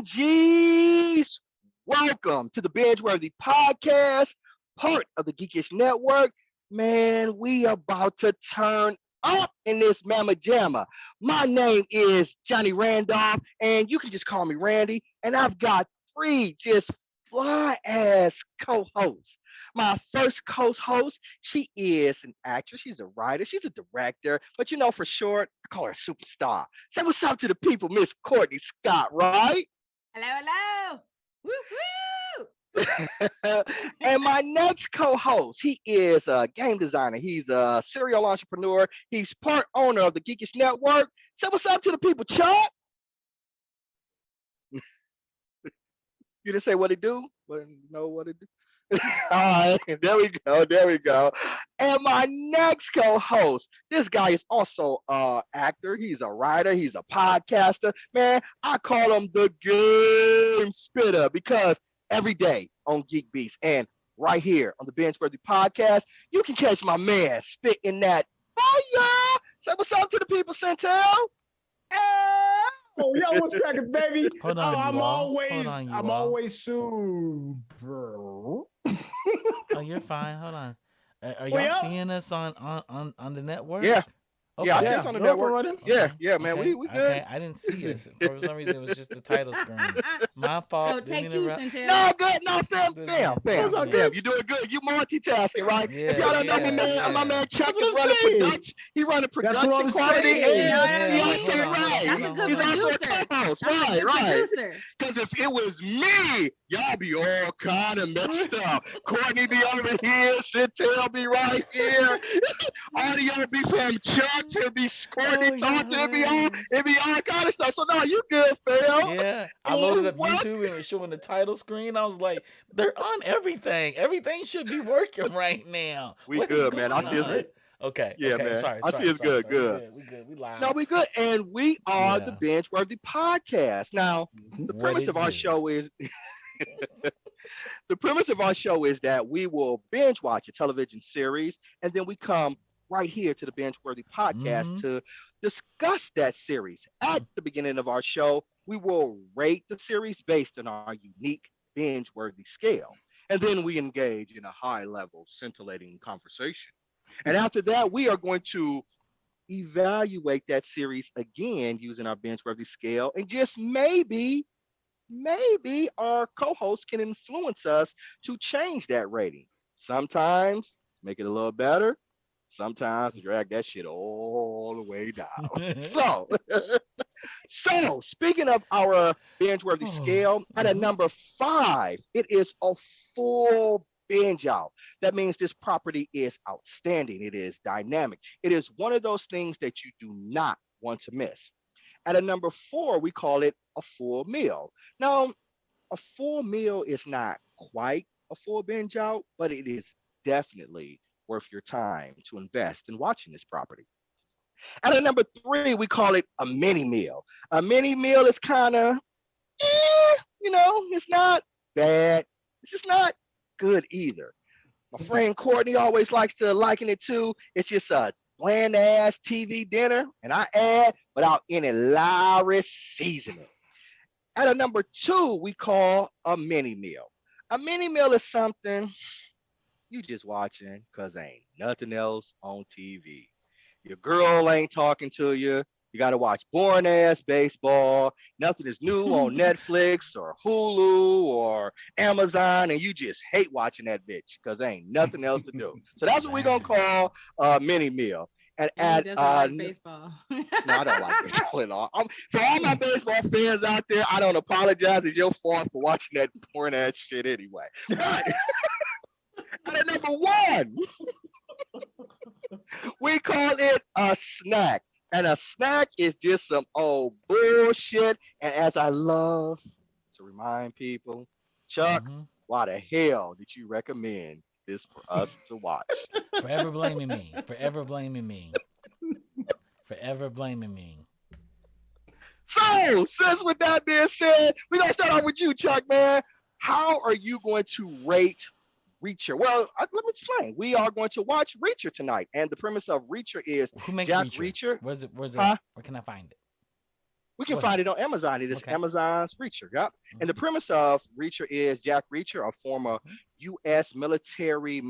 BingeWorthy. Welcome to the BingeWorthy podcast, part of the Geekish Network. Man, we about to turn up in this Mama Jamma. My name is Johnny Randolph, and you can just call me Randy. And I've got three just fly ass co-hosts. My first co-host, she is an actress, she's a writer, she's a director, but for short, I call her superstar. Say what's up to the people, Miss Courtney Scott, right? Hello. Woo woo. And my next co-host, he is a game designer. He's a serial entrepreneur. He's part owner of the Geekish Network. Say what's up to the people, Chuck. You didn't say what it do, but you know what it do. All right, there we go. And my next co-host, this guy is also an actor. He's a writer. He's a podcaster. Man, I call him the game spitter because every day on Geek Beast and right here on the BingeWorthy podcast, you can catch my man spitting that fire. Say what's up to the people, Centel. Oh, yo, what's cracking, baby? Hold on, I'm I'm always super. Oh, you're fine. Hold on. Are y'all Well, seeing us on the network? Yeah. Okay. Yeah, I see us on the network. Yeah, man, Okay. we good. Okay, I didn't see us. For some reason, it was just the title screen. My fault. No, take two, Centel. No, good. No, fam. That's all good. You're doing good. You multitasking, right? Yeah, If y'all don't know me, man, yeah. my man Chuck That's is what I'm running saying. production. He running production what I'm quality. saying. And he Yeah, also hold on, right. That's a good He's also a producer. co-host. That's a good Right. producer. Because if it was me, y'all be all kind of messed up. Courtney be over here, Centel be right here. Audio be from Chuck, to be Courtney Oh, talking, yeah. it be all kind of stuff. So no, you good, fam. Yeah, I loaded up What? YouTube and it was showing the title screen. I was like, they're on everything. Everything should be working right now. We What is good, man. I going see it's on? good. Okay. Yeah, okay, man. Sorry. I see it's good. We good. We live. No, we good. And we are the Yeah. BingeWorthy podcast. Now, the What premise it of our do? show is that we will binge watch a television series and then we come right here to the BingeWorthy podcast Mhm. to discuss that series. At the beginning of our show, we will rate the series based on our unique binge-worthy scale. And then we engage in a high-level, scintillating conversation. And after that, we are going to evaluate that series again using our binge-worthy scale, and just maybe our co-host can influence us to change that rating. Sometimes make it a little better. Sometimes drag that shit all the way down. So speaking of our binge-worthy scale, at a number 5, it is a full binge out. That means this property is outstanding. It is dynamic. It is one of those things that you do not want to miss. At a number 4, we call it a full meal. Now, a full meal is not quite a full binge out, but it is definitely worth your time to invest in watching this property. At a number 3, we call it a mini meal. A mini meal is kind of, it's not bad. It's just not good either. My friend Courtney always likes to liken it to, it's just a bland ass TV dinner, and I add without any Lowry seasoning. At a number 2, we call a mini meal. A mini meal is something you just watching because ain't nothing else on TV. Your girl ain't talking to you. You got to watch boring ass baseball. Nothing is new on Netflix or Hulu or Amazon, and you just hate watching that bitch because ain't nothing else to do. So that's what we're gonna call a mini meal. And He doesn't like baseball. no, I don't like baseball at all. For all my baseball fans out there, I don't apologize. It's your fault for watching that boring ass shit anyway. But at number 1, we call it a snack. And a snack is just some old bullshit. And as I love to remind people, Chuck, why the hell did you recommend this for us to watch? Forever blaming me. Forever blaming me. Forever blaming me. So, since with that being said, we're going to start off with you, Chuck, man. How are you going to rate Reacher? Well, let me explain. We are going to watch Reacher tonight. And the premise of Reacher is Who makes Jack Reacher? Reacher. Where's it? Huh? Where can I find it? We can What? find it on Amazon. It is Okay. Amazon's Reacher. Yep. And the Mhm. premise of Reacher is Jack Reacher, a former Mhm. U.S. military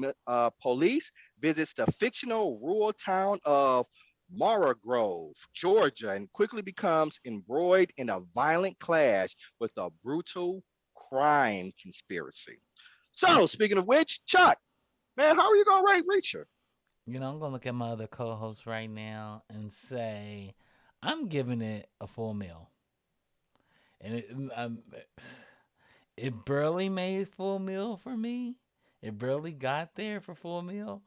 police, visits the fictional rural town of Mara Grove, Georgia, and quickly becomes embroiled in a violent clash with a brutal crime conspiracy. So, speaking of which, Chuck, man, how are you gonna rate Reacher? I'm gonna look at my other co-host right now and say I'm giving it a full meal, and it barely made full meal for me. It barely got there for full meal,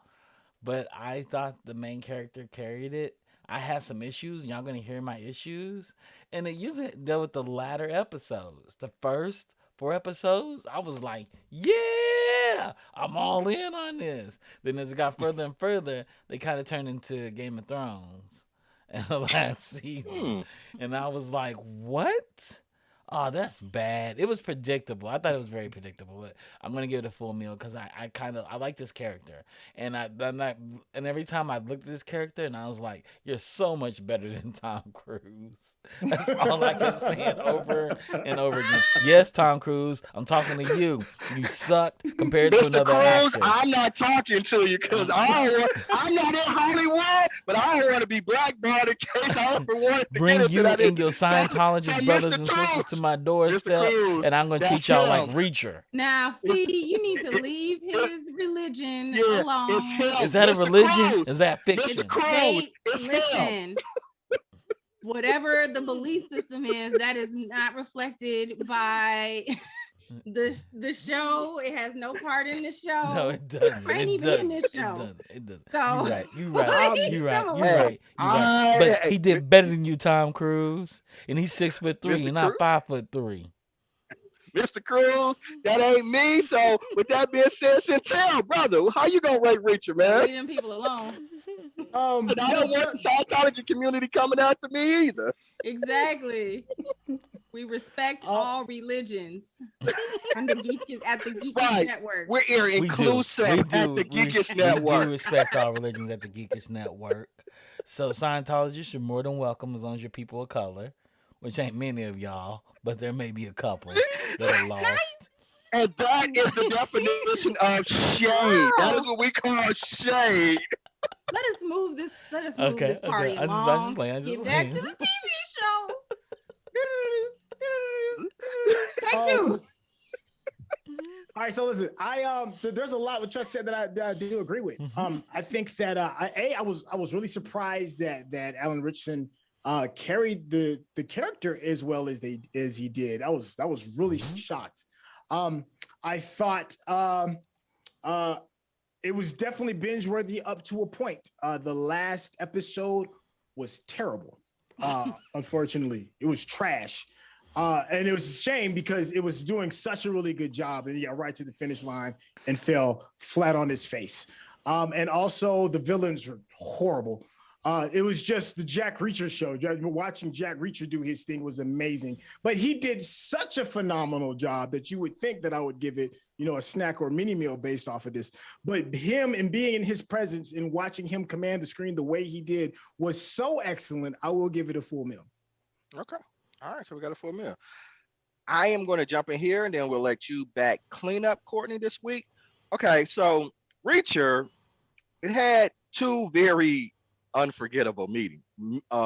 but I thought the main character carried it. I have some issues. Y'all gonna hear my issues, and it usually dealt with the latter episodes. The first four episodes, I was like, "Yeah, I'm all in on this." Then as it got further and further, they kind of turned into Game of Thrones in the last season, Hmm. and I was like, "What?" Oh, that's bad. It was predictable. I thought it was very predictable, but I'm gonna give it a full meal because I like this character. And and every time I looked at this character, and I was like, "You're so much better than Tom Cruise." That's all I kept saying over and over again. Yes, Tom Cruise, I'm talking to you. You sucked compared to Mr. another Cruz, actor. I'm not talking to you because I'm not in Hollywood, but I don't want to be blackballed in case I ever wanted to get Bring into you that. and your So Scientologist brothers Mr. and sisters to Cruz, my Mr. doorstep, Cruz, and I'm gonna that's teach y'all like him. Reacher. Now, It's, see, you need to it, leave it, his religion yeah, it's alone. him, Is that a Mr. religion? Cruz, Is that Mr. It, fiction? Cruz, they it's him. listen. Whatever the belief system is, that is not reflected by the show. It has no part in the No, show. it doesn't. Ain't It even in doesn't. this It show. doesn't. It doesn't. You So, right. You right. I'm, You like, right. come You on. hey, right. You right. But he did better than you, Tom Cruise, and he's 6'3" Mr. and Cruz, not 5'3". Mr. Cruz, that ain't me. So with that being said, Centel, brother, how you gonna rate Reacher, Yeah, man? leave them people alone. And I You know, don't want the Scientology community coming after me either. Exactly. We respect all religions on the at the Geekish Right. Network. We're here We do. inclusive We at the do. Geekish We do Network. respect all religions at the Geekish Network. So Scientologists, you're more than welcome as long as you're people of color, which ain't many of y'all, but there may be a couple that are lost. And that is the definition of shade. That is what Girls, we call shade. let us move this. Let us move Okay. this Okay. party I just along. playing. I just Get back to playing. the TV show. Take um, two. all right, so listen, there's a lot what Chuck said that I do agree with. Mhm. I think that I was really surprised that Alan Richardson carried the character as well as he did. I was really Mhm. shocked. I thought it was definitely binge worthy up to a point. The last episode was terrible. Unfortunately, it was trash. And it was a shame because it was doing such a really good job and he got right to the finish line and fell flat on his face. And also the villains are horrible. It was just the Jack Reacher show. Watching Jack Reacher do his thing was amazing, but he did such a phenomenal job that you would think that I would give it, a snack or a mini meal based off of this. But him and being in his presence and watching him command the screen the way he did was so excellent. I will give it a full meal. Okay. All right. So we got a full meal. I am going to jump in here and then we'll let you back clean up, Courtney, this week. Okay. So Reacher, it had two very unforgettable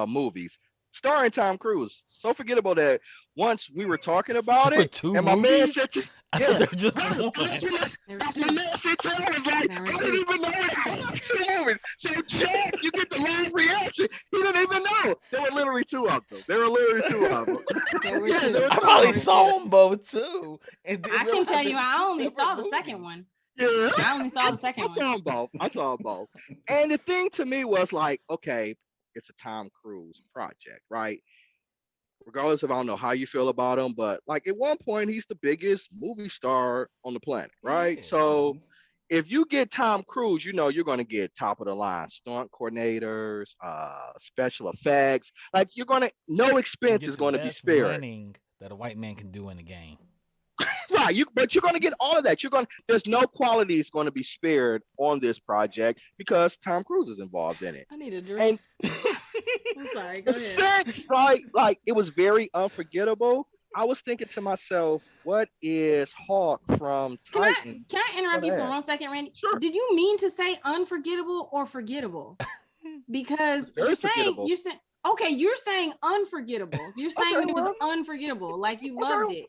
movies starring Tom Cruise. So forgettable that once we were talking about There were it, two and my man movies. said, I "Yeah, thought there were just brother, one. that's my man said to him was like, There were I two. didn't even know it had two movies." So Jack, you get the live reaction. He didn't even know. There were literally two of them. There were literally two of them. There were Yeah, two. there were I two probably of them. saw them both too, and didn't I can realize tell they you, were I two only separate saw the second movies. one. Yeah. I only saw the I second one. saw them both. I saw them both. And the thing to me was like, okay, it's a Tom Cruise project, right? Regardless of I don't know how you feel about him, but like at one point he's the biggest movie star on the planet, right? Yeah. So if you get Tom Cruise, you know you're gonna get top of the line stunt coordinators, special effects. Like you're gonna no And expense get is the gonna be best spared. running that a white man can do in the game. Right, but you're going to get all of that. There's no quality is going to be spared on this project because Tom Cruise is involved in it. I need a drink. And I'm sorry. Go the ahead. sense, right? Like it was very unforgettable. I was thinking to myself, what is Hawk from Can I Titans? can I interrupt you for Go ahead. 1 second, Randy? Sure. Did you mean to say unforgettable or forgettable? Because Very forgettable. you're saying okay, you're saying unforgettable. You're saying Okay, it was well, unforgettable, like you okay. loved it.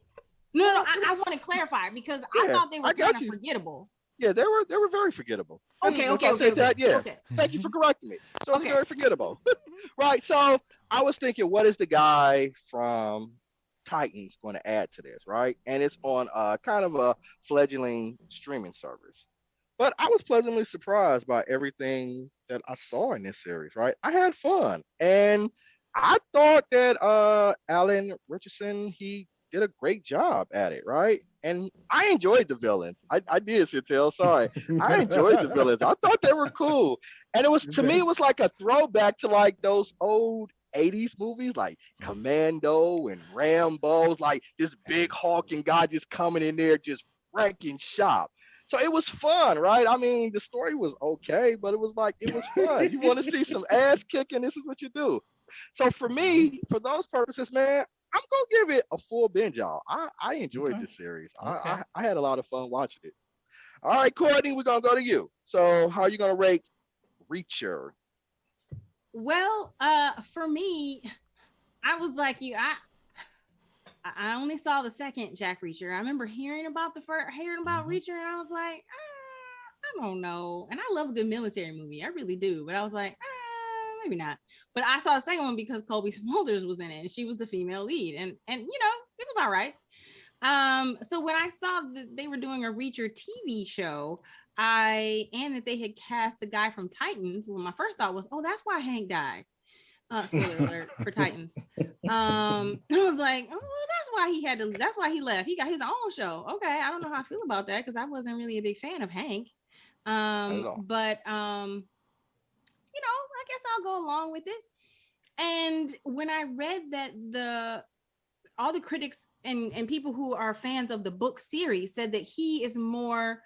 No, I want to clarify because I Yeah, thought they were I got kind of you. forgettable. Yeah, they were very forgettable. And Okay, if okay, I okay, said okay. that, yeah. Okay. Thank you for correcting me. So it's Okay. very forgettable. Right. So I was thinking, what is the guy from Titans going to add to this? Right. And it's on kind of a fledgling streaming service. But I was pleasantly surprised by everything that I saw in this series, right? I had fun. And I thought that Alan Richardson, he did a great job at it, right? And I enjoyed the villains. I did, Chantel. Sorry. I enjoyed the villains. I thought they were cool. And it was to me, Okay. it was like a throwback to like those old 80s movies like Commando and Rambo's, like this big hulking guy just coming in there just wrecking shop. So it was fun, right? I mean, the story was okay, but it was like it was fun. You want to see some ass kicking? This is what you do. So for me, for those purposes, man, I'm gonna give it a full binge, y'all. I enjoyed Okay. this series. Okay. I had a lot of fun watching it. All right, Courtney, we're gonna go to you. So how are you gonna rate Reacher? Well, for me, I was like you. I only saw the second Jack Reacher. I remember hearing about Reacher, and I was like, I don't know. And I love a good military movie, I really do. But I was like, maybe not. But I saw the second one because Colby Smulders was in it, and she was the female lead, and it was all right. So when I saw that they were doing a Reacher TV show, and that they had cast the guy from Titans, well, my first thought was, oh, that's why Hank died. Spoiler alert for Titans. I was like, oh, well, that's why he left. He got his own show. Okay, I don't know how I feel about that because I wasn't really a big fan of Hank. But I guess I'll go along with it. And when I read that all the critics and people who are fans of the book series said that he is more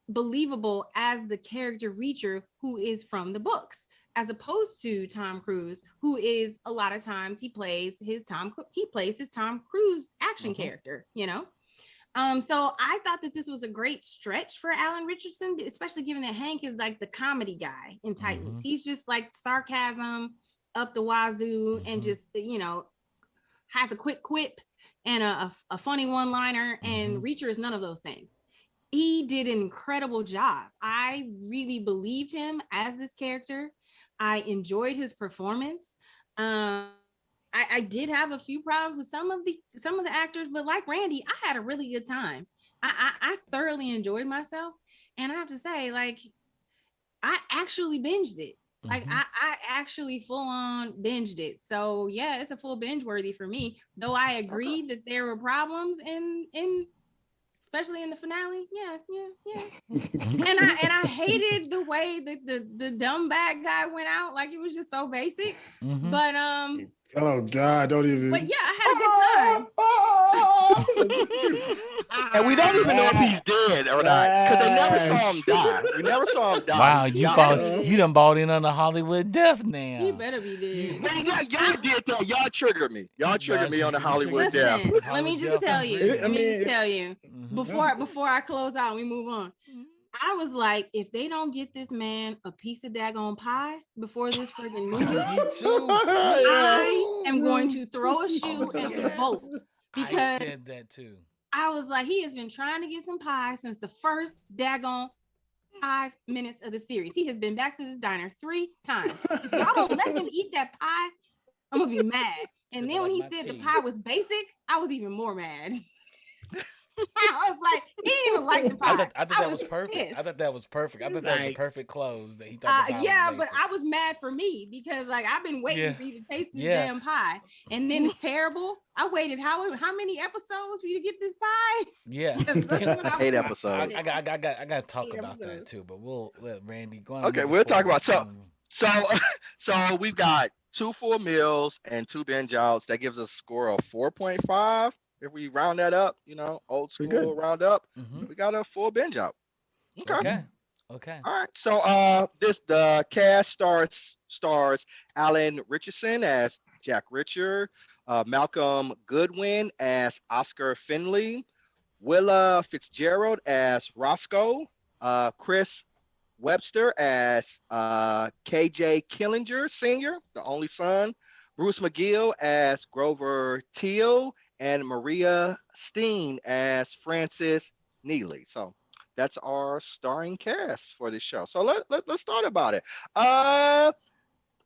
believable as the character Reacher who is from the books, as opposed to Tom Cruise, who is a lot of times he plays his Tom Cruise action character, So I thought that this was a great stretch for Alan Richardson, especially given that Hank is like the comedy guy in Titans. He's just like sarcasm up the wazoo and just, has a quick quip and a funny one-liner, and Reacher is none of those things. He did an incredible job. I really believed him as this character. I enjoyed his performance. I did have a few problems with some of the actors, but like Randy, I had a really good time. I thoroughly enjoyed myself, and I have to say, like, I actually binged it. Like I actually full on binged it. So yeah, it's a full binge worthy for me. Though I agree that there were problems in especially in the finale. Yeah. and I hated the way that the dumb bad guy went out. Like it was just so basic. But Oh God, don't even. But yeah, I had a good time. And we don't even know if he's dead or not because they never saw him die. We never saw him die. Wow, you done bought in on the Hollywood death now. He better be dead. Man, y'all did that. Y'all triggered me. Y'all triggered me on the Hollywood death. Listen, let me just tell you. Before I close out and we move on. I was like, if they don't get this man a piece of daggone pie before this friggin' movie, I am going to throw a shoe and revolt. Because I said that too. I was like, he has been trying to get some pie since the first daggone 5 minutes of the series. He has been back to this diner 3 times. If y'all don't let him eat that pie, I'm gonna be mad. And then when he said the pie was basic, I was even more mad. I was like, he didn't even like the pie. I thought that was perfect. Pissed. I thought that was perfect. I thought that was a perfect close. That he thought the pie yeah, was but basic. I was mad for me because like I've been waiting for you to taste this Yeah. damn pie, and then it's terrible. I waited how many episodes for you to get this pie? Yeah. That's what I 8 was- episodes. I got to talk 8 about that episodes. too, but we'll let Randy go on. Okay, we'll talk about so we've got 2 full meals and 2 binge outs. That gives us a score of 4.5. if we round that up, old Pretty school good. round up, Hmm. we got a full binge out. Okay. Okay. Okay. All right. So the cast stars Alan Richardson as Jack Richard, Malcolm Goodwin as Oscar Finley, Willa Fitzgerald as Roscoe, Chris Webster as KJ Killinger Sr., the only son, Bruce McGill as Grover Teal, and Maria Steen as Frances Neely. So that's our starring cast for this show. So let's start about it. Uh,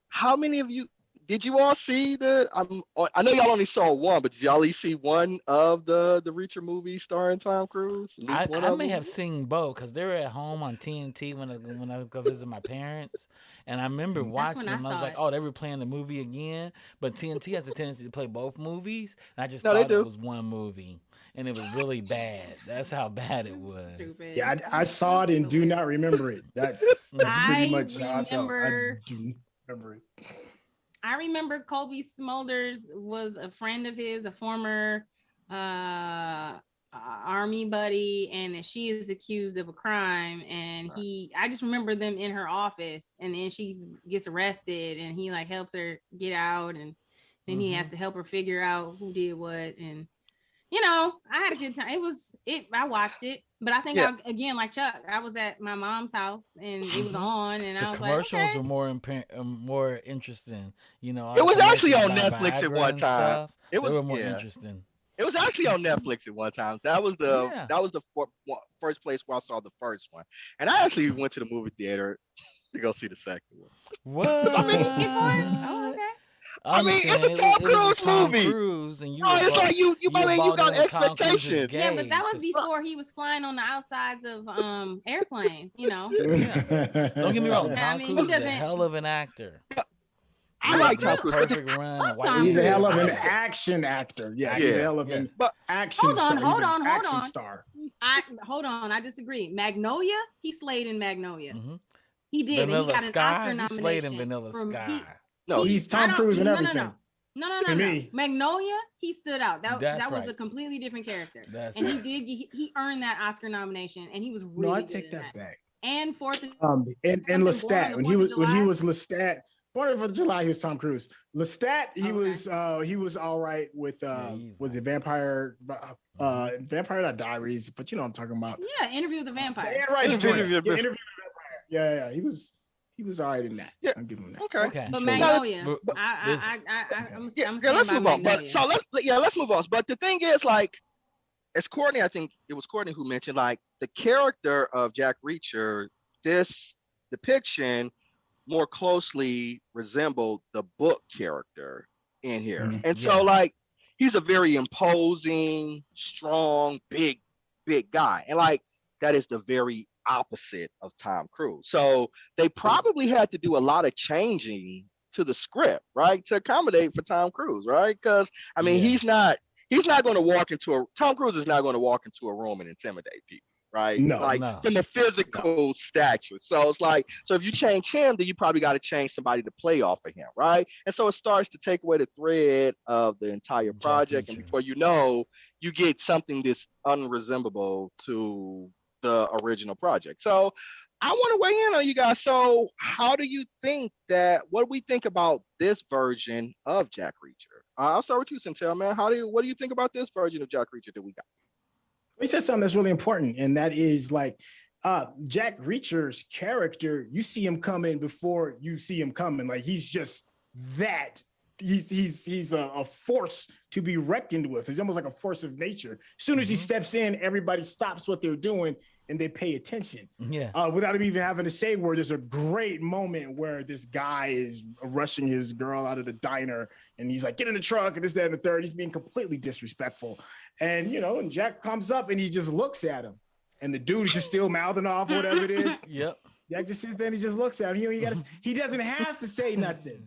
how many of you did you all see the? I know y'all only saw one, but did y'all at least see one of the Reacher movie starring Tom Cruise? At least one I of may them. have seen both because they were at home on TNT when I go visit my parents, and I remember Mhm. That's when watching I them. I was saw like, it. "Oh, they were playing the movie again." But TNT has a tendency to play both movies, and I just No, they thought it do. was one movie, and it was really bad. That's how bad it This is was. Yeah, stupid. I saw it This is and do not hilarious. remember it. That's pretty I much how I felt. I remember do not remember it. I remember Colby Smulders was a friend of his, a former army buddy, and that she is accused of a crime. And I just remember them in her office, and then she gets arrested, and he like helps her get out, and then he has to help her figure out who did what. And I had a good time. I watched it, but I think Yeah. again, like Chuck, I was at my mom's house and it was Mhm. on, and The I was like, commercials okay. were more interesting. All It the was actually commercials on about Netflix at Viagra one and time. stuff. It They was were more yeah. interesting. It was actually on Netflix at one time. Yeah. That was the first place where I saw the first one, and I actually went to the movie theater to go see the second one. You 'Cause did pay ticket for it? Oh, What? okay. I it's a understand Tom it was just Cruise Tom movie. Cruise, and No, it's like you were you bought in got with Tom Cruise's expectations. Yeah, but that gaze, was cause before he was flying on the outsides of airplanes. yeah, don't get me wrong, I Tom mean, he Cruise is a doesn't. hell of an actor. I He I has like the Tom most Cruise, perfect run, love a white Tom He's a Cruise. hell beard. of I an was action actor. Yes, he's a yeah, hell of Yes. an but action hold on, star. He's hold an on, hold action on. star. Hold on. I disagree. Magnolia, he slayed in Magnolia. Hmm. He did, and he Vanilla got an Oscar Sky, he slayed in nomination Vanilla from Sky. no, He's I Tom don't Cruise and no no everything no to me. Magnolia, he stood out. That's That was a right. completely different character. That's And right. he earned that Oscar nomination, and he was No, I really good take in that that. back. And fourth And something born on Lestat the 4th of when he July. was Lestat, Born on the 4th of July, he was Tom Cruise. Lestat, Okay. he was all right with was it Vampire Vampire Not Diaries, but you know what I'm talking about. Yeah, Interview with the Vampire. Yeah, right. Interview Interview with the with the Vampire. Yeah, he was all right in that. yeah, I'll give him that. okay. Okay. But Sure. Magnolia, But this, I'm Yeah, I'm yeah. standing Let's by move on. But Magnolia. so let's move on. But the thing is, like, as Courtney, I think it was Courtney who mentioned, like, the character of Jack Reacher, this depiction more closely resembled the book character in here. Mhm. And so, yeah, like, he's a very imposing, strong, big guy. And, like, that is the very opposite of Tom Cruise. So they probably had to do a lot of changing to the script, right? To accommodate for Tom Cruise, right? Because I mean, yeah. he's not going to walk into a Tom Cruise is not going to walk into a room and intimidate people, right? No, Like, No. from a no. physical stature. So it's like, so if you change him, then you probably got to change somebody to play off of him, right? And so it starts to take away the thread of the entire Jack project. And Reacher. before you know, you get something that's unresemblable to the original project. So I want to weigh in on you guys. So how do you think what do we think about this version of Jack Reacher? I'll start with you, Centel, man. What do you think about this version of Jack Reacher that we got? He said something that's really important, and that is like Jack Reacher's character. You see him coming before you see him coming. Like he's just that. He's a force to be reckoned with. He's almost like a force of nature. As soon as he steps in, everybody stops what they're doing and they pay attention. Yeah. Without him even having to say word. There's a great moment where this guy is rushing his girl out of the diner, and he's like, "Get in the truck," and this, that, and the third. He's being completely disrespectful. And and Jack comes up and he just looks at him, and the dude is just still mouthing off whatever it is. Yep. Jack just sits there and he just looks at him. He doesn't have to say nothing.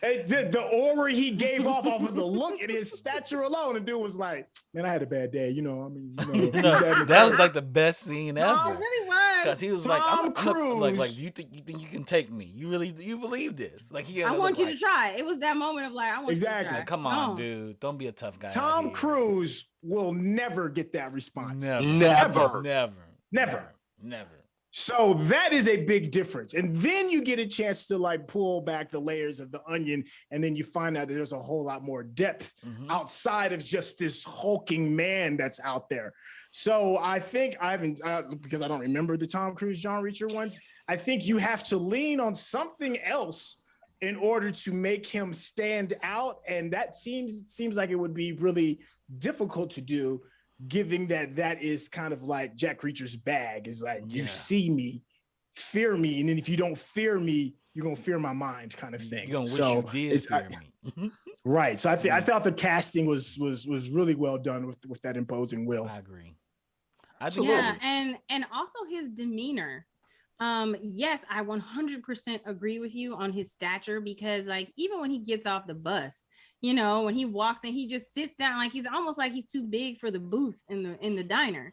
The aura he gave off of the look and his stature alone, the dude was like, man, I had a bad day. That was like the best scene ever. Oh, it really was. Because he was Tom Cruise. like, do you think you can take me? Do you believe this? Like, I want you to try. It was that moment of like, I want you to try. Like, come on, dude. Don't be a tough guy. Tom Cruise will never get that response. Never. So that is a big difference. And then you get a chance to like pull back the layers of the onion. And then you find out that there's a whole lot more depth outside of just this hulking man that's out there. So I think because I don't remember the Tom Cruise, John Reacher ones, I think you have to lean on something else in order to make him stand out. And that seems like it would be really difficult to do, given that is kind of like Jack Reacher's bag. Is like, you see me, fear me, and then if you don't fear me, you're gonna fear my mind, kind of thing. You're gonna wish you did fear me. Right. So I thought the casting was really well done with that imposing will. I agree. Yeah, and also his demeanor. Yes, I 100% agree with you on his stature, because like even when he gets off the bus, when he walks in, he just sits down like he's almost like he's too big for the booth in the diner,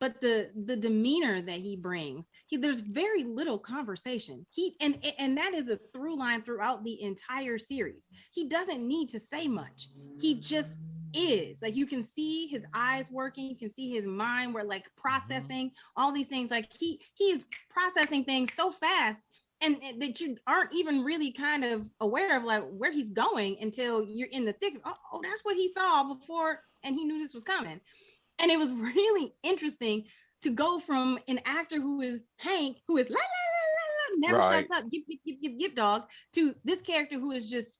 But the demeanor that he brings, there's very little conversation. And that is a through line throughout the entire series. He doesn't need to say much. He just is. Like, you can see his eyes working, you can see his mind where like processing all these things. Like he is processing things so fast, and that you aren't even really kind of aware of like where he's going until you're in the thick of, oh, that's what he saw before, and he knew this was coming. And it was really interesting to go from an actor who is Hank, who is la la la la la, never shuts up, yip dog, to this character who is just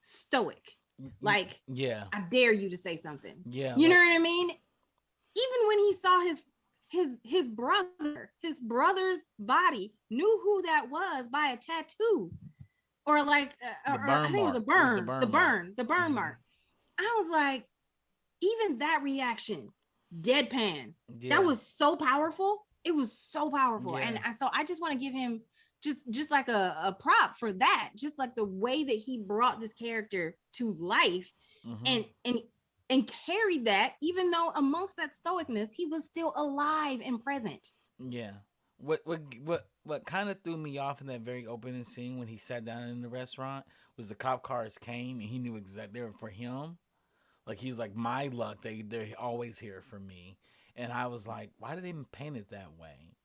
stoic. Like, I dare you to say something. Yeah, you know what I mean? Even when he saw his brother's body, knew who that was by a tattoo, or like, I think it was a burn, the burn mark. I was like, even that reaction, deadpan, that was so powerful. It was so powerful. And so I just want to give him just like a prop for that, just like the way that he brought this character to life and carried that, even though amongst that stoicness, he was still alive and present. Yeah. What kind of threw me off in that very opening scene when he sat down in the restaurant was the cop cars came and he knew exactly they were for him. Like, he's like, my luck, they're always here for me. And I was like, why did they even paint it that way?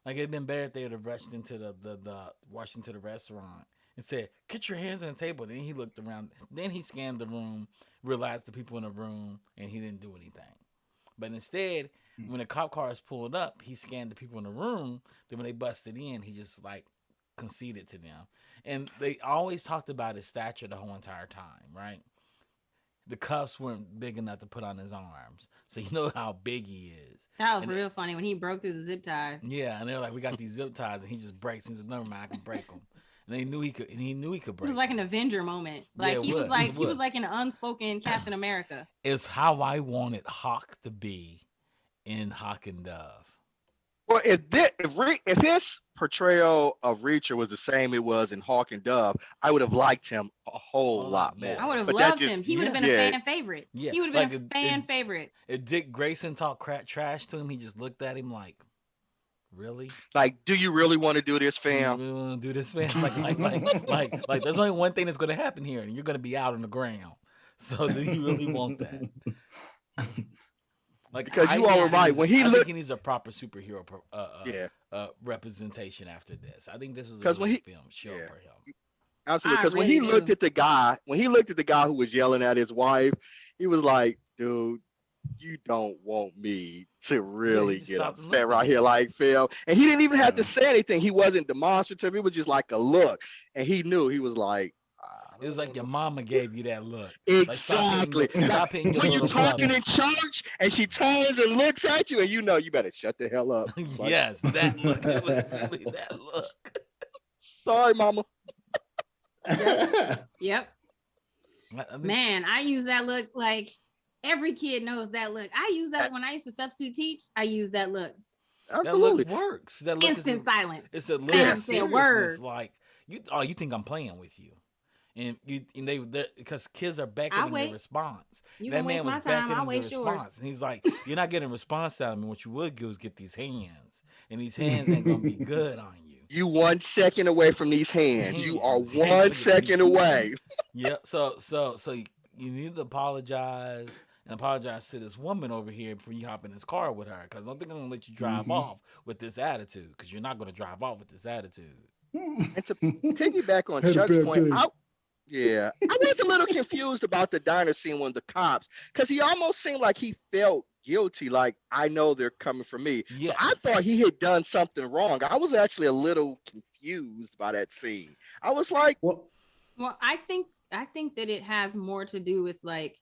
Like, it'd been better if they would have rushed into rushed into the restaurant and said, get your hands on the table. Then he looked around. Then he scanned the room, realized the people in the room, and he didn't do anything. But instead, when the cop cars pulled up, he scanned the people in the room. Then when they busted in, he just like conceded to them. And they always talked about his stature the whole entire time, right? The cuffs weren't big enough to put on his arms. So you know how big he is. That was real funny when he broke through the zip ties. Yeah, and they're like, we got these zip ties, and he just breaks. He said, never mind, I can break them. And he knew he could break. It was like an Avenger moment. Like, he was like an unspoken Captain America. It's how I wanted Hawk to be in Hawk and Dove. Well, if his portrayal of Reacher was the same it was in Hawk and Dove, I would have liked him a whole lot more. I would have loved him. He would have been a fan favorite. Yeah. He would have been a fan favorite. If Dick Grayson talked trash to him, he just looked at him like, really? Like, do you really want to do this, fam? Do you really want to do this, fam? Like, there's only one thing that's going to happen here, and you're going to be out on the ground. So do you really want that? Like, because you are right. When he think he needs a proper superhero representation after this. I think this was a really film show for him. Absolutely. Because when he looked at the guy who was yelling at his wife, he was like, dude, you don't want me to really get upset right here, like Phil. And he didn't even have to say anything. He wasn't demonstrative. It was just like a look. And he knew. He was like, it was like your mama gave you that look. Exactly. Like, stop hitting your when you're talking brother in church and she turns and looks at you, and you know you better shut the hell up. Like, yes, that look. It was really that look. Sorry, mama. Yep. Man, I use that look like every kid knows that look. I use that when I used to substitute teach. I use that look. That look Absolutely. works. That look Instant silence. it's a I look didn't of have to say a seriousness. word. Like you think I'm playing with you. And they because kids are I'll beckoning the wait. response. You That gonna man waste was my time? I'll beckoning the waste yours. response, and he's like, "You're not getting a response out of me. What you would do is get these hands, and these hands ain't gonna be good on you." You 1 second away from these hands. You are Hands, you one gotta get these. second away. Yeah. So you need to apologize and apologize to this woman over here before you hop in this car with her, because I don't think I'm gonna let you drive off with this attitude, because you're not gonna drive off with this attitude. And to piggyback on Had a Chuck's bad point, day. I was a little confused about the diner scene when the cops, because he almost seemed like he felt guilty, like I know they're coming for me. So I Yes. thought he had done something wrong. I was actually a little confused by that scene. I was like, Well, Well, I think that it has more to do with like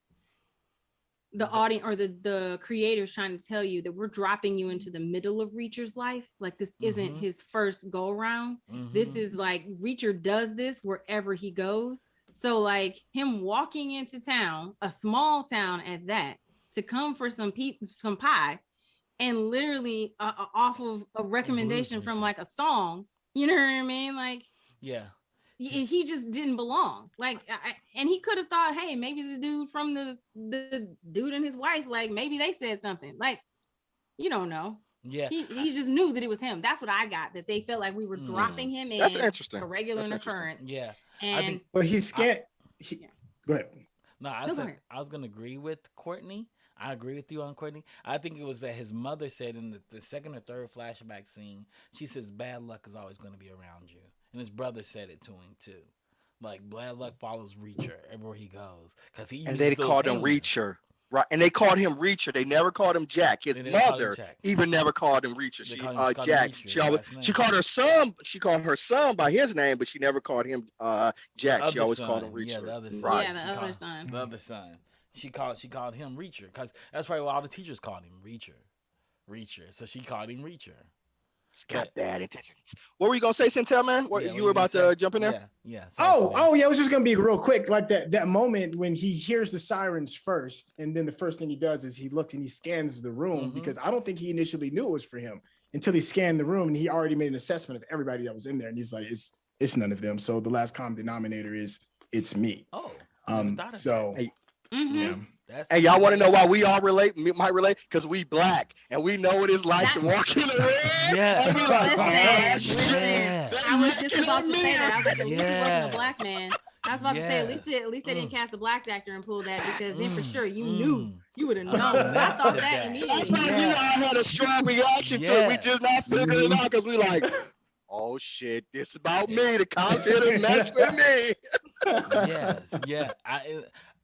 the audience or the creators trying to tell you that we're dropping you into the middle of Reacher's life. Like this isn't his first go round. This is like Reacher does this wherever he goes. So like him walking into town, a small town at that, to come for some pie, and literally off of a recommendation from like a song. You know what I mean? Like Yeah. he just didn't belong. Like, and he could have thought, hey, maybe the dude from the dude and his wife, like maybe they said something. Like, you don't know. Yeah. He just knew that it was him. That's what I got. That they felt like we were dropping him that's in interesting. a regular That's interesting. occurrence. Yeah. And but he's scared. Yeah. Go ahead. No, I Go said ahead. I was gonna agree with Courtney. I agree with you on Courtney. I think it was that his mother said in the second or third flashback scene, she says bad luck is always gonna be around you. And his brother said it to him too. Like bad luck follows Reacher everywhere he goes. Cause he And uses they those called him hands. Reacher. Right. And they called him Reacher. They never called him Jack. His They never called him mother Jack. even never called him Reacher. They She called him Jack. Reacher, She his always last name. she called her son by his name, but she never called him The Jack. She other always called son. him Reacher. Yeah, the other son. Right. Yeah, the She other called- son. The other son. She called him Reacher. Cause that's probably why all the teachers called him Reacher. Reacher. So she called him Reacher. She's got But- bad intentions. What were you gonna say, Centel, man? What Yeah, you were about to jump in there? Yeah, yeah. Sorry, Fidel. Oh, yeah. It was just gonna be real quick, like that moment when he hears the sirens first, and then the first thing he does is he looks and he scans the room, because I don't think he initially knew it was for him until he scanned the room and he already made an assessment of everybody that was in there, and he's like, it's none of them. So the last common denominator is it's me. Oh, I never thought of So Hey, Mhm. yeah. That's Hey, y'all want to know why we all might relate? Because we black and we know what it's like to That- walk in the red. Yeah. And we like, Listen, oh, shit. Yeah. They I was just looking about at to me. say that. I was like, at least he wasn't a Yes. black man. I was about to say, at least they didn't cast a black actor and pull that, because then for sure you knew, you would have known. I snapped thought to that that. immediately. That's why we Yeah. all had a strong reaction to it. We just not figuring it out because we like, oh shit, this is about me. The cops here to mess with me. Yes, yeah.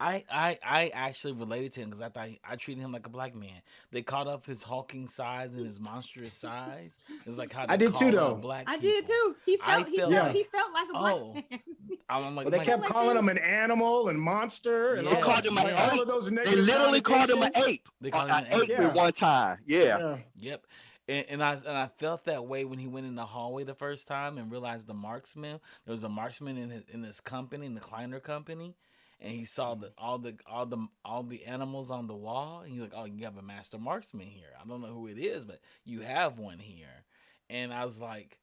I actually related to him because I thought I treated him like a black man. They caught up his hulking size and his monstrous size. It's like how they I did too, call though. out black I did people. too. He I felt, he felt felt, like- he felt like a black Oh. man. I'm like, But they like- kept like calling that. him an animal and monster and Yeah. all, Called him an all ape. of those They negative literally called him an connotations. ape. They called him an Ape ape. Yeah. at one time. Yeah. Yeah. Yep. And I felt that way when he went in the hallway the first time and realized the marksman. There was a marksman in his company, in the Kleiner company, and he saw all the animals on the wall, and he's like, "Oh, you have a master marksman here. I don't know who it is, but you have one here." And I was like,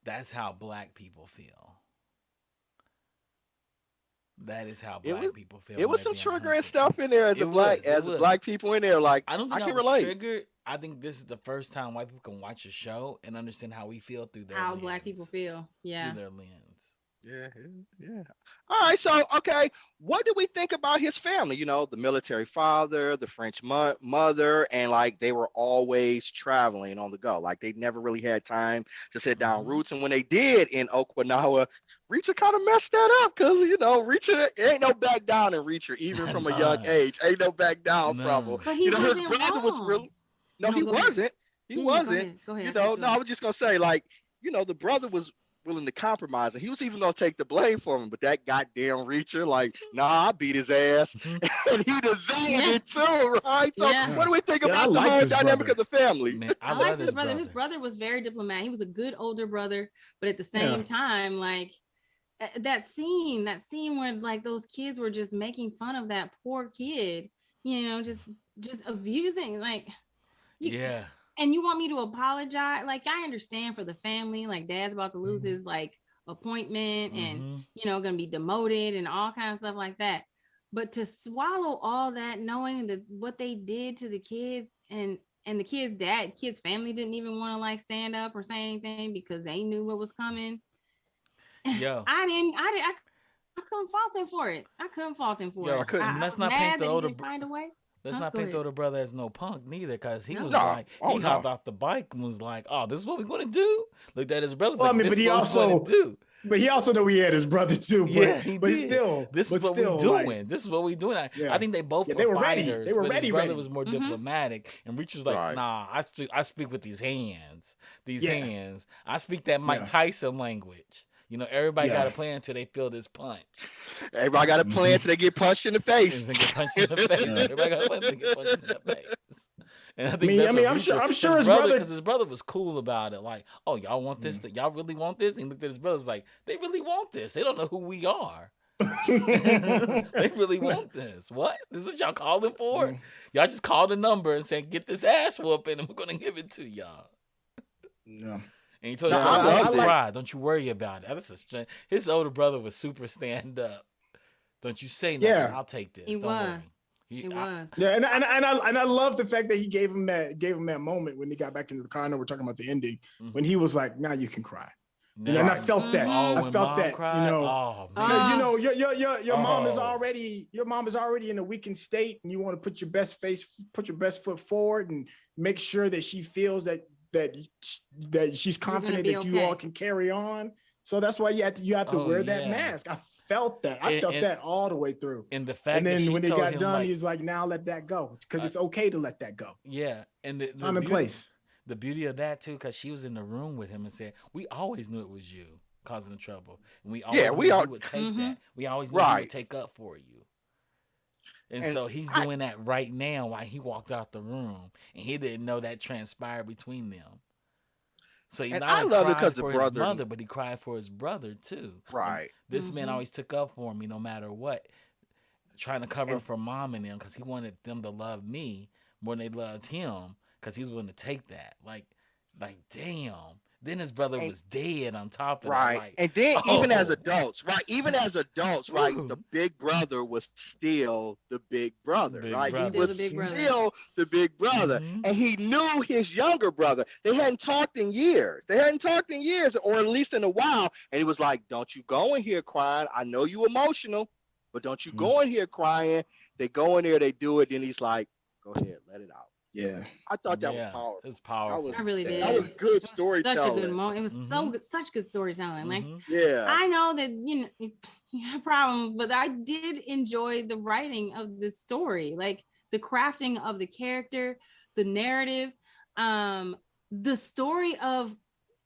"That's how black people feel. That is how It black was- people feel." It when was they're some being triggering hunted. stuff in there as It was. black people in there. Like I don't I think I, can was relate. triggered. I think this is the first time white people can watch a show and understand how we feel through their How lens. black people feel. Yeah. Through their lens. Yeah. All right. So, okay, what did we think about his family? You know, the military father, the French mother, and like they were always traveling on the go. Like they never really had time to sit down Mhm. roots. And when they did in Okinawa, Reacher kind of messed that up because Reacher ain't no back down in Reacher, even from a young None. age. Ain't no back down from him. None. But he His wasn't brother was wrong. really no, No, he go ahead. wasn't. He Yeah, yeah, wasn't. Go ahead. You I thought know, you no, I were. was just gonna say, like, the brother was willing to compromise, and he was even gonna take the blame for him. But that goddamn Reacher, like, nah, I beat his ass, and he deserved Yeah. it too, right? So, Yeah. what do we think Yeah, I about the liked whole his dynamic brother. of the family? Man, I love liked his brother. His brother was very diplomatic. He was a good older brother, but at the same Yeah. time, like that scene where like those kids were just making fun of that poor kid, just abusing, like Yeah. And you want me to apologize? Like, I understand for the family, like dad's about to lose his like appointment and gonna be demoted and all kinds of stuff like that. But to swallow all that, knowing that what they did to the kid and the kid's family didn't even want to like stand up or say anything because they knew what was coming. Yo. I couldn't fault him for it. I couldn't fault him for Yo, it. and let's I was not paint mad the that he older didn't find a way. let's not Go paint the ahead. older brother as no punk neither, because he No. was No. like, Oh, he no. hopped off the bike and was like, "Oh, this is what we're gonna do." Looked at his brother. Well, Like, I mean, this but is he what we're also gonna do. But he also knew he had his brother too. But, Yeah, he but did. still, This is what still, we're doing. like, This is what we're doing. Yeah. I think they both Yeah, were they were ready. fighters. They were but ready, his brother ready. was more diplomatic, and Reach was like, Right. "Nah, I speak with these hands. These Yeah. hands. I speak that Mike Yeah. Tyson language. Everybody got Yeah. to play until they feel this punch. Everybody got a plan until they get punched in the face. And they get punched in the face. Yeah. Everybody got to play until they get punched in the face." And I think mean, that's I mean, what I'm Reacher- sure his brother- because his brother was cool about it. Like, "Oh, y'all want this? Y'all really want this?" And he looked at his brothers like, "They really want this. They don't know who we are." They really want this. What? This is what y'all calling for? Y'all just called a number and said, "Get this ass whooping, and we're gonna give it to y'all." Yeah. And he told No, him, I "Don't loved you it. cry. Don't you worry about it." That's a strength. His older brother was super stand up. Don't you say nothing. Yeah. I'll take this. He Don't worry. was. He was. Yeah, and I love the fact that he gave him that moment when he got back into the car. I know we're talking about the ending when he was like, "Now you can cry." And I felt that. Oh, I when felt Mom that. cried? Oh, man. because your mom is Oh. already in a weakened state, and you want to put your best foot forward, and make sure that she feels that she's confident be that you okay. all can carry on. So that's why you have to Oh, wear that yeah. mask. I felt that. I felt that all the way through. And the fact And that then she when they told got him, done, like, he's like, "Now let that go, because it's okay to let that go." yeah, and the Time and beauty- place. The beauty of that too, because she was in the room with him and said, "We always knew it was you causing the trouble, and we always knew he would take that. We always knew he would take up for you." And so he's doing that right now while he walked out the room, and he didn't know that transpired between them. So he And not I only love it cried 'cause the for his brother- mother, but he cried for his brother too. Right. And this man always took up for me no matter what, trying to cover up for Mom and them because he wanted them to love me more than they loved him because he was willing to take that. Like damn. Then his brother was dead on top of Right. that. Like, And then even as oh. adults, right, Woo. the big brother was still the big brother, Big right? brother. He Still was the big brother. still the big brother. Mhm. And he knew his younger brother. They hadn't talked in years. Or at least in a while. And he was like, "Don't you go in here crying. I know you emotional, but don't you go in here crying." They go in there, they do it. Then he's like, "Go ahead, let it out." Yeah. I thought that was powerful. It was powerful. That I really did. That was good It was storytelling. Such a good moment. It was so good, such good storytelling. Like, Yeah. I know that you have problems, but I did enjoy the writing of the story, like the crafting of the character, the narrative, the story of.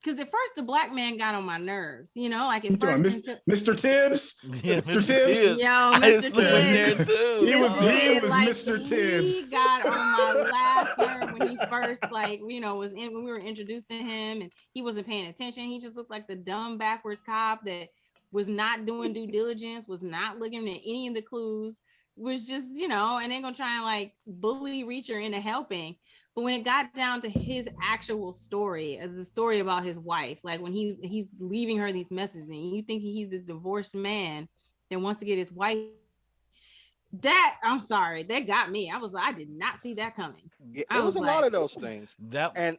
Because at first the black man got on my nerves, like at first. Mr. Tibbs? Yeah, Mr. Tibbs? Yo, I Mr. just put him in there Tibbs. too. He was Like, Mr. Tibbs. He got on my last nerve when he first, was in when we were introduced to him, and he wasn't paying attention. He just looked like the dumb backwards cop that was not doing due diligence, was not looking at any of the clues, was just, and then gonna try and like bully Reacher into helping. But when it got down to his actual story, as the story about his wife, like when he's leaving her these messages, and you think he's this divorced man that wants to get his wife. I'm sorry, that got me. I did not see that coming. Yeah, it was a lot of those things. Go ahead.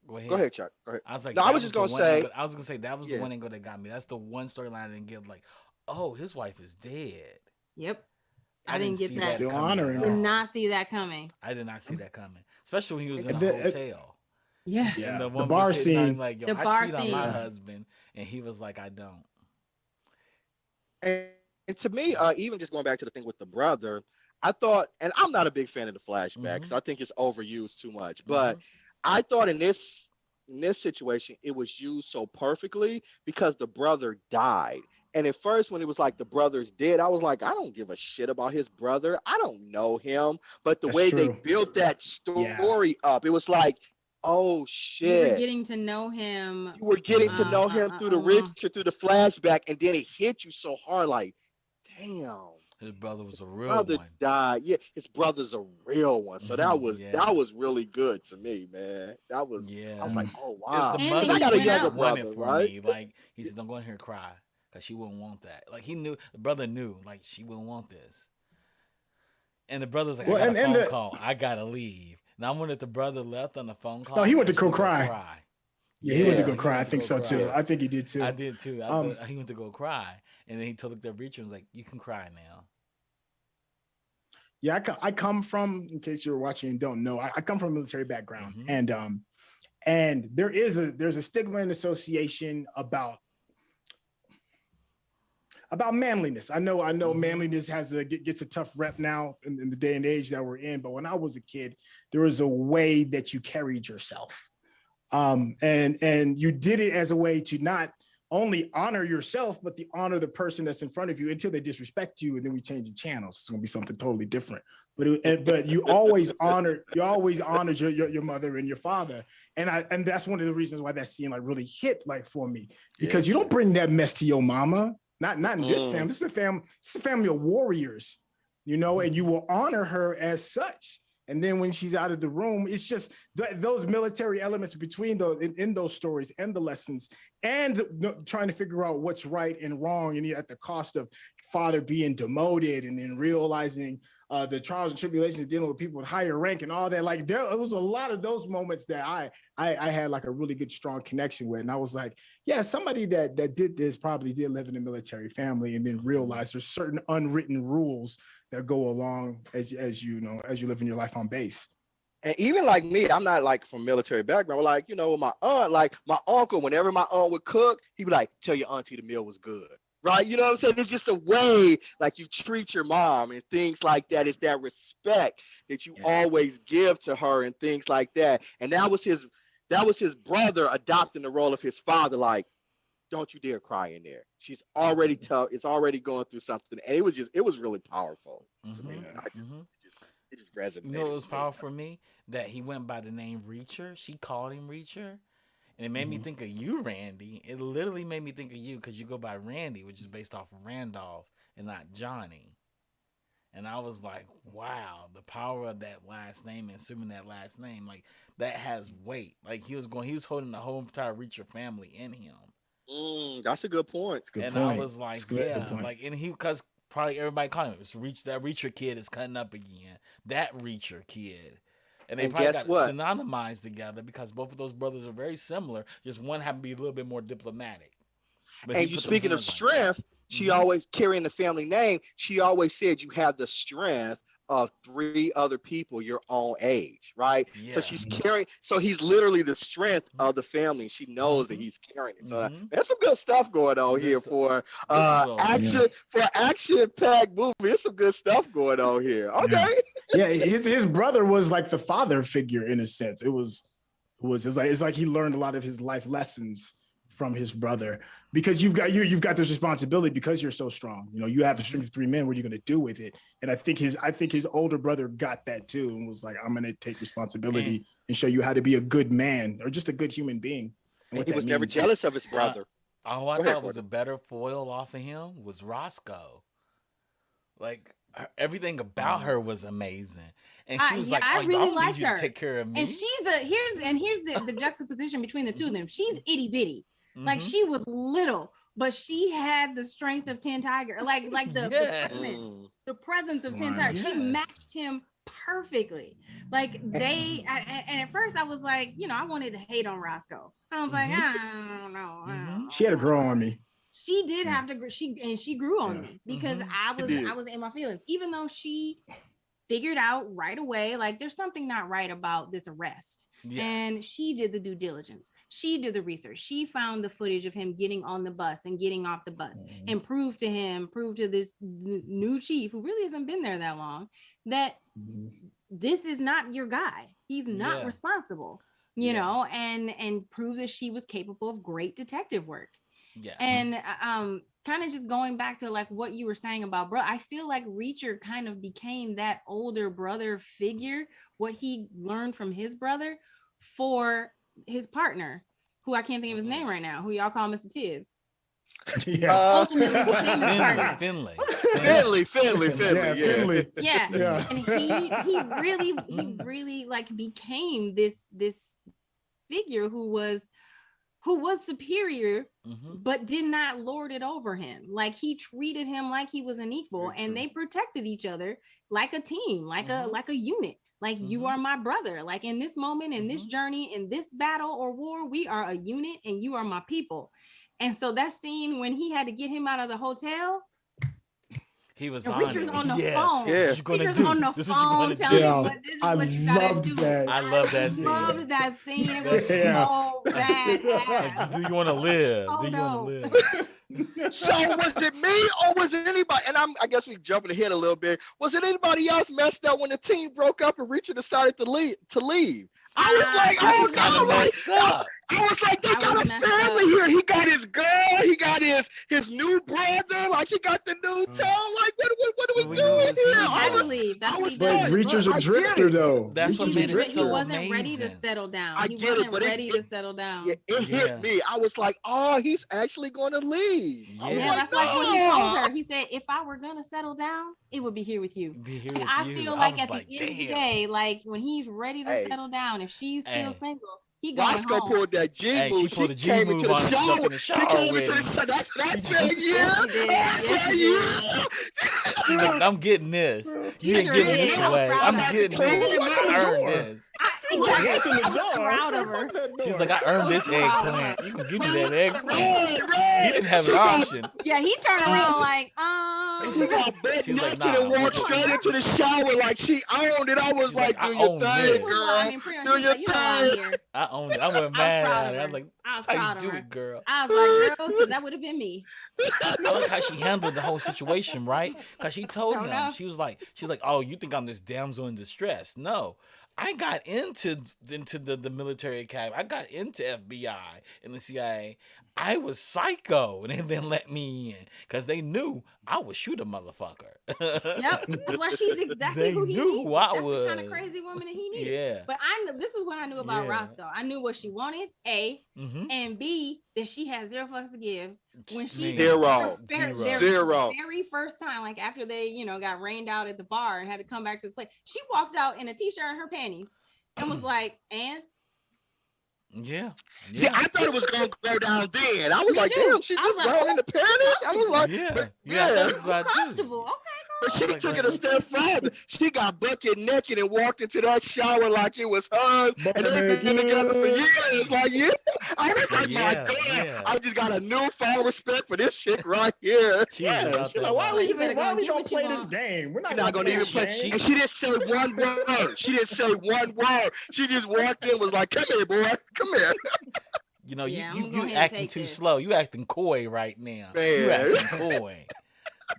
Go ahead, Chuck. Go ahead. I was like, no, I was just gonna say. I was gonna say that was the one angle that got me. That's the one storyline I didn't give. Like, oh, his wife is dead. Yep. I didn't get that. Still honoring Did her. not see that coming. I did not see that coming, especially when he was in The- a hotel. Yeah. Yeah. And The bar was hitting on him scene. like, yo, The I bar cheat on my scene. husband, and he was like, I don't. And to me, even just going back to the thing with the brother, I thought, and I'm not a big fan of the flashbacks. I think it's overused too much. But I thought in this situation, it was used so perfectly because the brother died. And at first, when it was like the brother's dead, I was like, I don't give a shit about his brother. I don't know him. But the That's way true. they built that story up, it was like, oh shit. You were getting to know him. You were getting to know him through the Richard, through the flashback, and then it hit you so hard, like, damn. His brother was a real Brother one. died. Yeah, his brother's a real one. So that was Yeah. really good to me, man. I was Yeah. like, oh It was the wow, And because they I mother's got a went shit younger that out. won it brother, for right? me. Like he said, don't go in here and cry because she wouldn't want that. Like he knew the brother knew like she wouldn't want this. And the brother's like, I Well, got a and phone the call. I gotta leave. Now I wonder if the brother left on the phone no, call he or went to she go went to go cry. cry. Yeah, he went to Yeah, go He cry. I went to think go so too. yeah. cry. I think he did too. I did too. I Um, thought he went to go cry, and then he told the Reacher and was like, "You can cry now." yeah, I come from, in case you're watching and don't know, I come from a military background, Hmm. and there's a stigma and association about manliness. I know Mhm. manliness gets a tough rep now in the day and age that we're in, but when I was a kid, there was a way that you carried yourself. And you did it as a way to not only honor yourself, but to honor the person that's in front of you until they disrespect you, and then we change the channels. It's gonna be something totally different. But you always honored your mother and your father, and that's one of the reasons why that scene like really hit like for me, Yeah. because you don't bring that mess to your mama. Not in this Mm. family. This is a family. This is a family of warriors, and you will honor her as such. And then when she's out of the room, it's just those military elements between those in those stories and the lessons, and trying to figure out what's right and wrong, and at the cost of father being demoted, and then realizing the trials and tribulations dealing with people with higher rank and all that. Like there was a lot of those moments that I had like a really good strong connection with, and I was like, yeah, somebody that did this probably did live in a military family, and then realized there's certain unwritten rules that go along as you live in your life on base. And even like me, I'm not like from military background. Like, with my aunt, like my uncle, whenever my aunt would cook, he'd be like, tell your auntie the meal was good. Right? You know what I'm saying? It's just a way like you treat your mom and things like that. It's that respect that you always give to her and things like that. And that was his brother adopting the role of his father. Like, don't you dare cry in there. She's already tough. It's already going through something. And it was really powerful to me. Hmm. Hmm. It just resonated You know what was with me. powerful for me? That he went by the name Reacher. She called him Reacher. And it made me think of you, Randy. It literally made me think of you because you go by Randy, which is based off of Randolph and not Johnny. And I was like, wow, the power of that last name and assuming that last name, like that has weight. Like he was holding the whole entire Reacher family in him. That's a good point. It's a good And point. I was like, It's a good yeah, point. like, and because probably everybody called him, it's that Reacher kid is cutting up again. That Reacher kid. And they And probably guess got what? synonymized together because both of those brothers are very similar. Just one happened to be a little bit more diplomatic. But he And you put them speaking of hands on you. strength, she always carrying the family name. She always said you have the strength of 3 other people your own age, right? So Yeah. she's carrying. So he's literally the strength of the family. She knows that he's carrying it. So there's some good stuff going on here This for this is well action written. for action packed movie. There's some good stuff going on here. Yeah. Okay. Yeah, his brother was like the father figure in a sense. It's like he learned a lot of his life lessons from his brother, because you've got this responsibility because you're so strong. You have the strength of 3 men. What are you going to do with it? And I think his older brother got that too, and was like, I'm going to take responsibility and show you how to be a good man or just a good human being. And what He that was never means. jealous of his brother. All I Go ahead, thought was Courtney. a better foil off of him was Roscoe. Like everything about her was amazing, and she was like, I "Oh, I really don't need liked you her. to take care of me." And here's the juxtaposition between the two of them. She's itty bitty, like Mhm. she was little, but she had the strength of 10 Tiger, like Yes. the presence of 10 Tiger. She Yes. matched him perfectly. Like and at first I was like, I wanted to hate on Roscoe. I was like, I don't know. She had to grow on me. She did have to. She grew on me because I was in my feelings, even though she figured out right away, like there's something not right about this arrest. Yes. And she did the due diligence. She did the research. She found the footage of him getting on the bus and getting off the bus and proved to this new chief, who really hasn't been there that long, that this is not your guy. He's not responsible, know, and prove that she was capable of great detective work. Yeah. And kind of just going back to like what you were saying about bro, I feel like Reacher kind of became that older brother figure, what he learned from his brother for his partner, who I can't think of his name right now, who y'all call Mr. Tibbs. Yeah. Ultimately became his partner. Finley. Finley, Yeah, yeah. Finley. Yeah. Yeah. And he really like became this figure who was superior, but did not lord it over him. Like he treated him like he was an equal, and they protected each other like a team, like a unit. Like you are my brother. Like in this moment, in this journey, in this battle or war, we are a unit, and you are my people. And so that scene when he had to get him out of the hotel, He was and on Reacher's it. on the Yeah. phone. This is what you're gonna Reacher's do. on the This is what you're phone gonna telling do. him what this is I what you gotta loved do. that. I love that scene. Loved that scene. It was Yeah. so badass. Like, do you want to live? Oh, Do you no. want to live? So was it me or was it anybody? And I guess we jumping ahead a little bit. Was it anybody else messed up when the team broke up and Richard decided to leave? I was like, He was oh kind no, of like messed up. I was like, they I got was a messed family up. here. He got his girl, he got his new brother, like he got the new town. Like, what are we We doing knew here? it was He him. had to I was, leave. That's I what was he But does. like, in the Reacher's book. a I get drifter, it. though. That's what Reacher's made a it He so wasn't ready to amazing. settle down. I He get it, wasn't but ready to settle down. it Yeah. hit me. I was like, oh, he's actually going to leave. I was Yeah. Yeah, like, that's like what he told no. her. He said, if I were gonna settle down, it would be here with you. Be here Like, with I you. feel I like was at like, the end of the damn. day, like when he's ready to Hey, settle down, if she's still Hey. single, he going Roscoe home. pulled that G Hey, she move. pulled She a G came move into the on him. She jumped shower. in the She shower came with into the him. shower. That's what I She said. jumped- Yeah. Yes, she did. I Yes, said, she did. yeah. She's like, I'm getting this. You ain't sure getting did. this I was away. proud I'm of her. getting Close this. What's in the I earned door? this. Exactly. What's in the I was door? proud of her. She's like, I earned this Proud of her. eggplant. You can give me that eggplant. Right. He didn't have She an got, option. Yeah, he turned around like, he got butt She's like, naked nah, and walked what- straight into the shower like she owned it. I was She's like, like, I do your own thing, this. he was like, I girl. mean, pretty much, Do he was your like, you know why I'm thing. here. I owned it. I went I was mad proud at of her. I was her. like, I was that's how proud you of do her. it, girl. I was like, girl, because that would have been me. I like how she handled the whole situation, right? Because she told Sure him, enough. she's like, oh, you think I'm this damsel in distress? No, I got into the military academy. I got into FBI and the CIA. I was psycho, and they didn't let me in because they knew I would shoot a motherfucker. Yep, that's why she's exactly They who he knew needs. who I That's the kind of was. crazy woman that he needed. Yeah. But this is what I knew about Yeah. Roscoe. I knew what she wanted, A, Mm-hmm. and B, that she had zero fucks to give. When she Zero. their very first time, like after they, got rained out at the bar and had to come back to the place, she walked out in a t-shirt and her panties and was like, and Yeah. See, I thought it was gonna go down then. I was Me like, too. damn, she I was just like, going in the panties. I was like, Yeah. yeah. Yeah. That's what I do. comfortable. Okay, but she Like took that. it a step further. She got bucket naked and walked into that shower like it was hers, and they've been together for years. Like, yeah, I was like, my Yeah, God, yeah. I just got a newfound respect for this chick right here. She was Yeah, about she's that like, why life. are we You better go and get gonna what you play this want. game? We're You're not not gonna play even this play. game. And she didn't say one word. She didn't say one word. She just walked in, was like, "Come here, boy. Come here." You know, Yeah, I'm you gonna go ahead and acting take too this. slow. You acting coy right now. You Man. acting coy.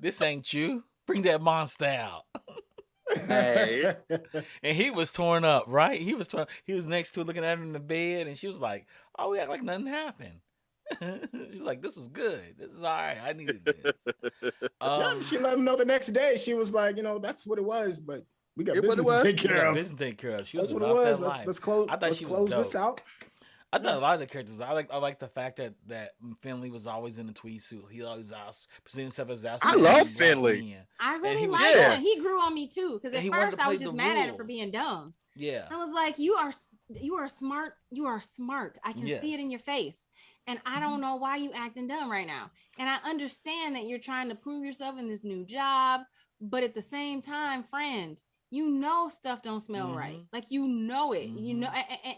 This ain't you. Bring that monster out. Hey. And he was torn up, right? He was torn. He was next to her looking at her in the bed, and she was like, "Oh, we act like nothing happened." She's like, "This was good. This is all right. I needed this." Yeah, she let him know the next day. She was like, that's what it was, but we got Yeah, but it business was. to take care of. Business taken care of. She was That's what it about was. that life. Let's close. I thought Let's she was close dope. this out. I thought a lot of the characters. I like the fact that Finley was always in a tweed suit. He always presented himself as that. I love Finley. I really he was liked sharp. him. He grew on me too. Because And at he wanted first to I was play just the mad at it for rules. being dumb. Yeah. I was like, you are smart. You are smart. I can see it Yes. in your face. And I don't know why you acting dumb right now. And I understand that you're trying to prove yourself in this new job, but at the same time, friend, stuff don't smell right. Like, it,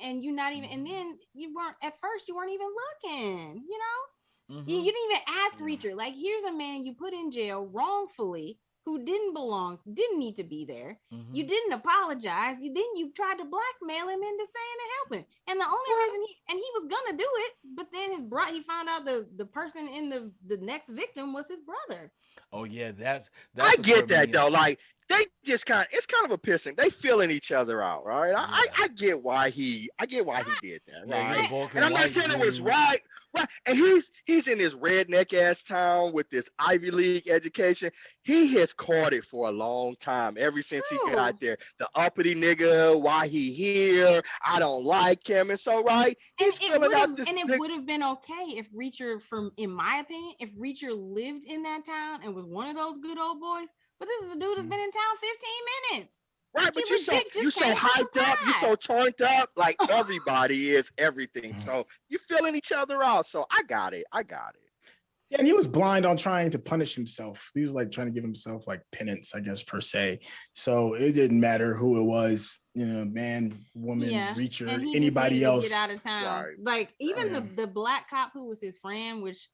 and you're not even, and then you weren't even looking, you didn't even ask Reacher. Like, here's a man you put in jail wrongfully who didn't need to be there. You didn't apologize. Then you tried to blackmail him into staying and helping. And the only reason he was gonna do it, but then he found out the person in the next victim was his brother. Oh yeah, that's I what get turned that me though. on. Like, they just it's kind of a pissing. They feeling each other out, right? Yeah. I get why he did that, Yeah, right? you're a Vulcan And I'm not white saying it was dude. right. Right. And he's in this redneck ass town with this Ivy League education. He has caught it for a long time, ever since he True. got there. The uppity nigga, why he here? I don't like him. And so right, And he's it filling would have, out this. and it would have been okay if Reacher, from in my opinion, if Reacher lived in that town and was one of those good old boys. But this is a dude that's been in town 15 minutes. Right, but He legit you just so came for some hyped up, you so pride. turned up, like everybody is everything. So you feeling each other out. So I got it. Yeah, and he was blind on trying to punish himself. He was like trying to give himself like penance, I guess, per se. So it didn't matter who it was, man, woman, Reacher, and he anybody just needed else. to get out of town. Right. Like even the black cop who was his friend, which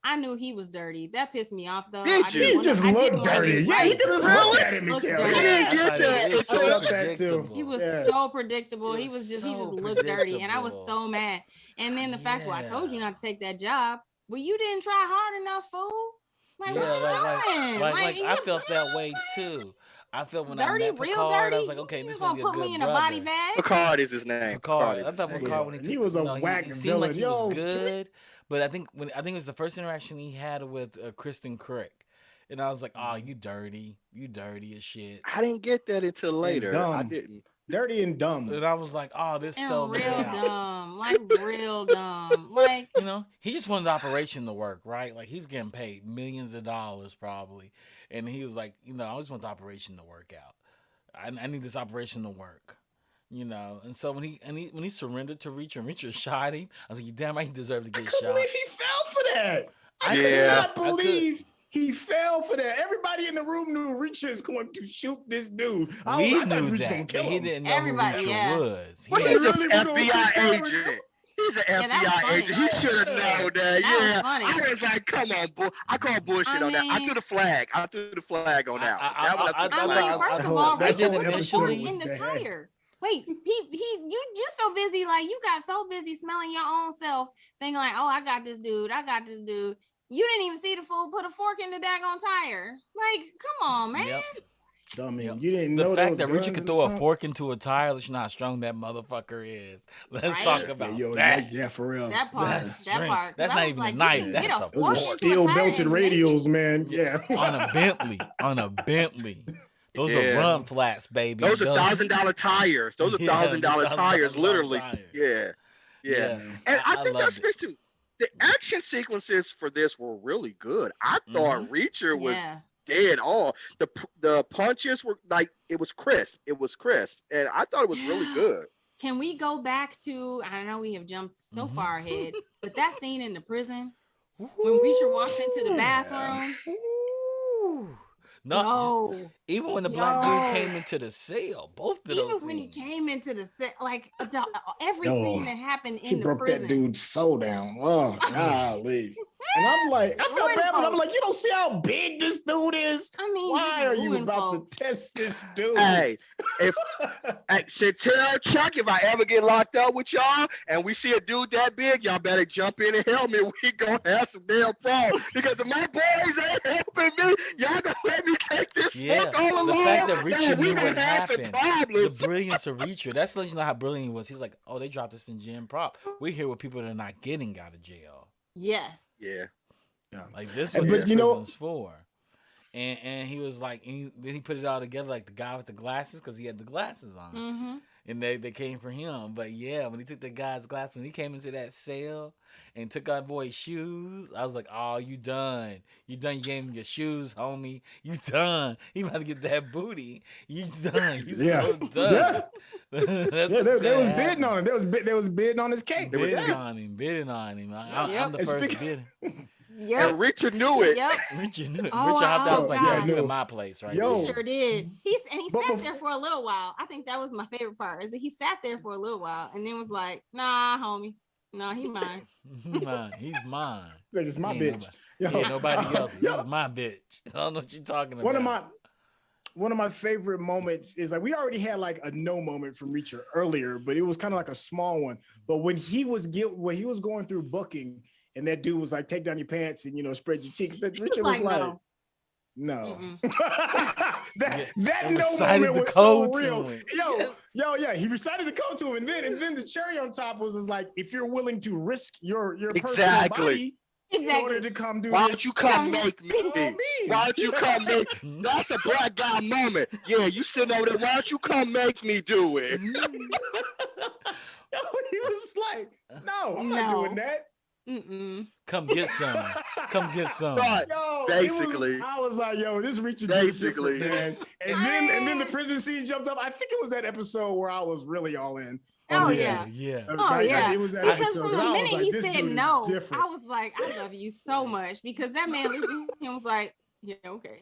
I knew he was dirty. That pissed me off though. Did you? He just looked dirty. Yeah, he just looked at him and tell I you. didn't get that. It was I so felt that too. He was Yeah. so predictable. It He was just so looked dirty, and I was predictable. so mad. And then the fact, well, I told you Yeah. not to take that job, but you didn't try hard enough, fool. Like, what you doing? like I you- felt that way too. I felt when dirty, I met real Picard, dirty. I was like, okay, you this gonna gonna be a put good me in a brother. body bag? Picard is his name. Picard. I is thought his name. Picard when he And took, he was a whack he seemed like villain. he was good, but I think it was the first interaction he had with Kristen Crick, and I was like, oh, you dirty as shit. I didn't get that until later. dumb. I didn't. Dirty and dumb. And I was like, oh, this And so real bad. dumb, like real dumb, like He just wanted the operation to work, right? Like he's getting paid millions of dollars probably, and he was like, I just want the operation to work out. I need this operation to work, And so when he surrendered to Reacher and Reacher shot him, I was like, you damn right, he deserved to get I shot. couldn't believe he fell for that. I Yeah. could not believe he fell for that. Everybody in the room knew Reacher is going to shoot this dude. I thought knew Reacher was that, gonna but kill he him. didn't know Everybody, who Reacher yeah. was. But He he's had- an really was gonna FBI shoot agent. He's an Yeah, that was FBI funny. agent. He should have known that. That was Yeah. funny. I was like, come on, boy. I call bullshit on that. I mean- threw the flag. I threw the flag on that one. I- That one I- threw the I flag mean, on. first of whole- all, that Rachel whole put the episode fork was in the bad. tire. Wait, you just so busy, like you got so busy smelling your own self, thinking like, oh, I got this dude. You didn't even see the fool put a fork in the daggone tire. Like, come on, man. Yep. Dummy, Yep. you didn't The know fact there that was Reacher guns could in throw the a trunk? fork into a tire lets you know how strong that motherfucker is. Let's Right? talk Yeah, about yo, that. yeah, for real. That part, That's that strength. part. 'Cause That's I not was even a like, knife. you can That's get a a Those fork are into a steel tire belted and make it. radials, man. Yeah. On a Bentley. Those are Yeah. run flats, baby. Those are $1,000 tires. Those are Yeah, $1,000 tires, $1,000 literally. tires. Yeah. Yeah. And I think loved that's it. fixed too. The action sequences for this were really good. I thought Reacher was Yeah. dead on. The punches were like it was crisp. And I thought it was really good. Can we go back to? I know we have jumped so far ahead, but that scene in the prison when Reacher walks into the bathroom. Ooh. No, just, even when the black dude came into the cell, both of those Even when he scenes. came into the set, like every Yo, scene that happened He in the broke prison. that dude's soul down. Oh, golly. And I'm like, I felt bad, but I'm like, you don't see how big this dude is? I mean, Why just are you ruined about folks. to test this dude? Hey, hey, tell Chuck if I ever get locked up with y'all and we see a dude that big, y'all better jump in and help me. We gonna have some damn problems because if my boys ain't helping me, y'all gonna let me take this Yeah, fuck all the along. fact that Reacher we knew gonna what have some happened, problems. the brilliance of Reacher, that's letting you know how brilliant he was. He's like, oh, they dropped us in Gen Prop. We're here with people that are not getting out of jail. Yes. Yeah. Like this And was but what you know- prison's for. And he was like, then he put it all together like the guy with the glasses because he had the glasses on. Mm-hmm. And they came for him. But yeah, when he took the guy's glasses, when he came into that cell and took our boy's shoes, I was like, oh, you done. You done. You gave him your shoes, homie. You done. He about to get that booty. You done. You Yeah. so done. Yeah. Yeah, they was bidding on it. They was bidding on his cake. Bidding Yeah. on him. Yep. I'm the And first speaking- bidder. Yep. And Richard knew it. Yep. Richard knew it. Oh, Richard hopped out. I was like, God. yeah, you in my place, right? Yo. He sure did. He But sat there for a little while. I think that was my favorite part. Is that he sat there for a little while and then was like, "Nah, homie, no, he mine." He's mine. Like, it's my He ain't bitch. Nobody, yeah, nobody else. Yo. This is my bitch. I don't know what you're talking about. One of my favorite moments is like we already had like a no moment from Reacher earlier, but it was kind of like a small one. But when he was going through booking, and that dude was like, "Take down your pants and spread your cheeks," that Richard was like, no. No. Mm-mm. that He no recited moment the was so code to real. him. Yeah. He recited the code to him, and then the cherry on top was just like, if you're willing to risk your personal Exactly. body in order Exactly. to come do Why this, don't you come by make all me? means. Why don't you come make? That's a black guy moment. Yeah, you sitting over there. Why don't you come make me do it? Yo, he was like, no, I'm not doing that. Mm-mm. Come get some. Come get some. Right. Yo, Basically. I was like, yo, this Reacher dude is different, Basically. man. And then the prison scene jumped up. I think it was that episode where I was really all in. Oh, Reacher. yeah. Yeah. Oh yeah, It was that because episode. from 'Cause the I was minute like, he this said dude is no, different. I was like, I love you so much, because that man looked at him was like, yeah, okay.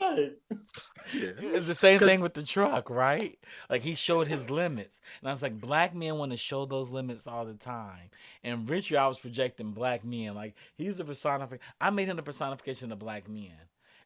Yeah. It's the same thing with the truck, right? Like he showed his limits. And I was like, black men want to show those limits all the time. And Richard, I was projecting black men. Like he's the personification. I made him the personification of black men.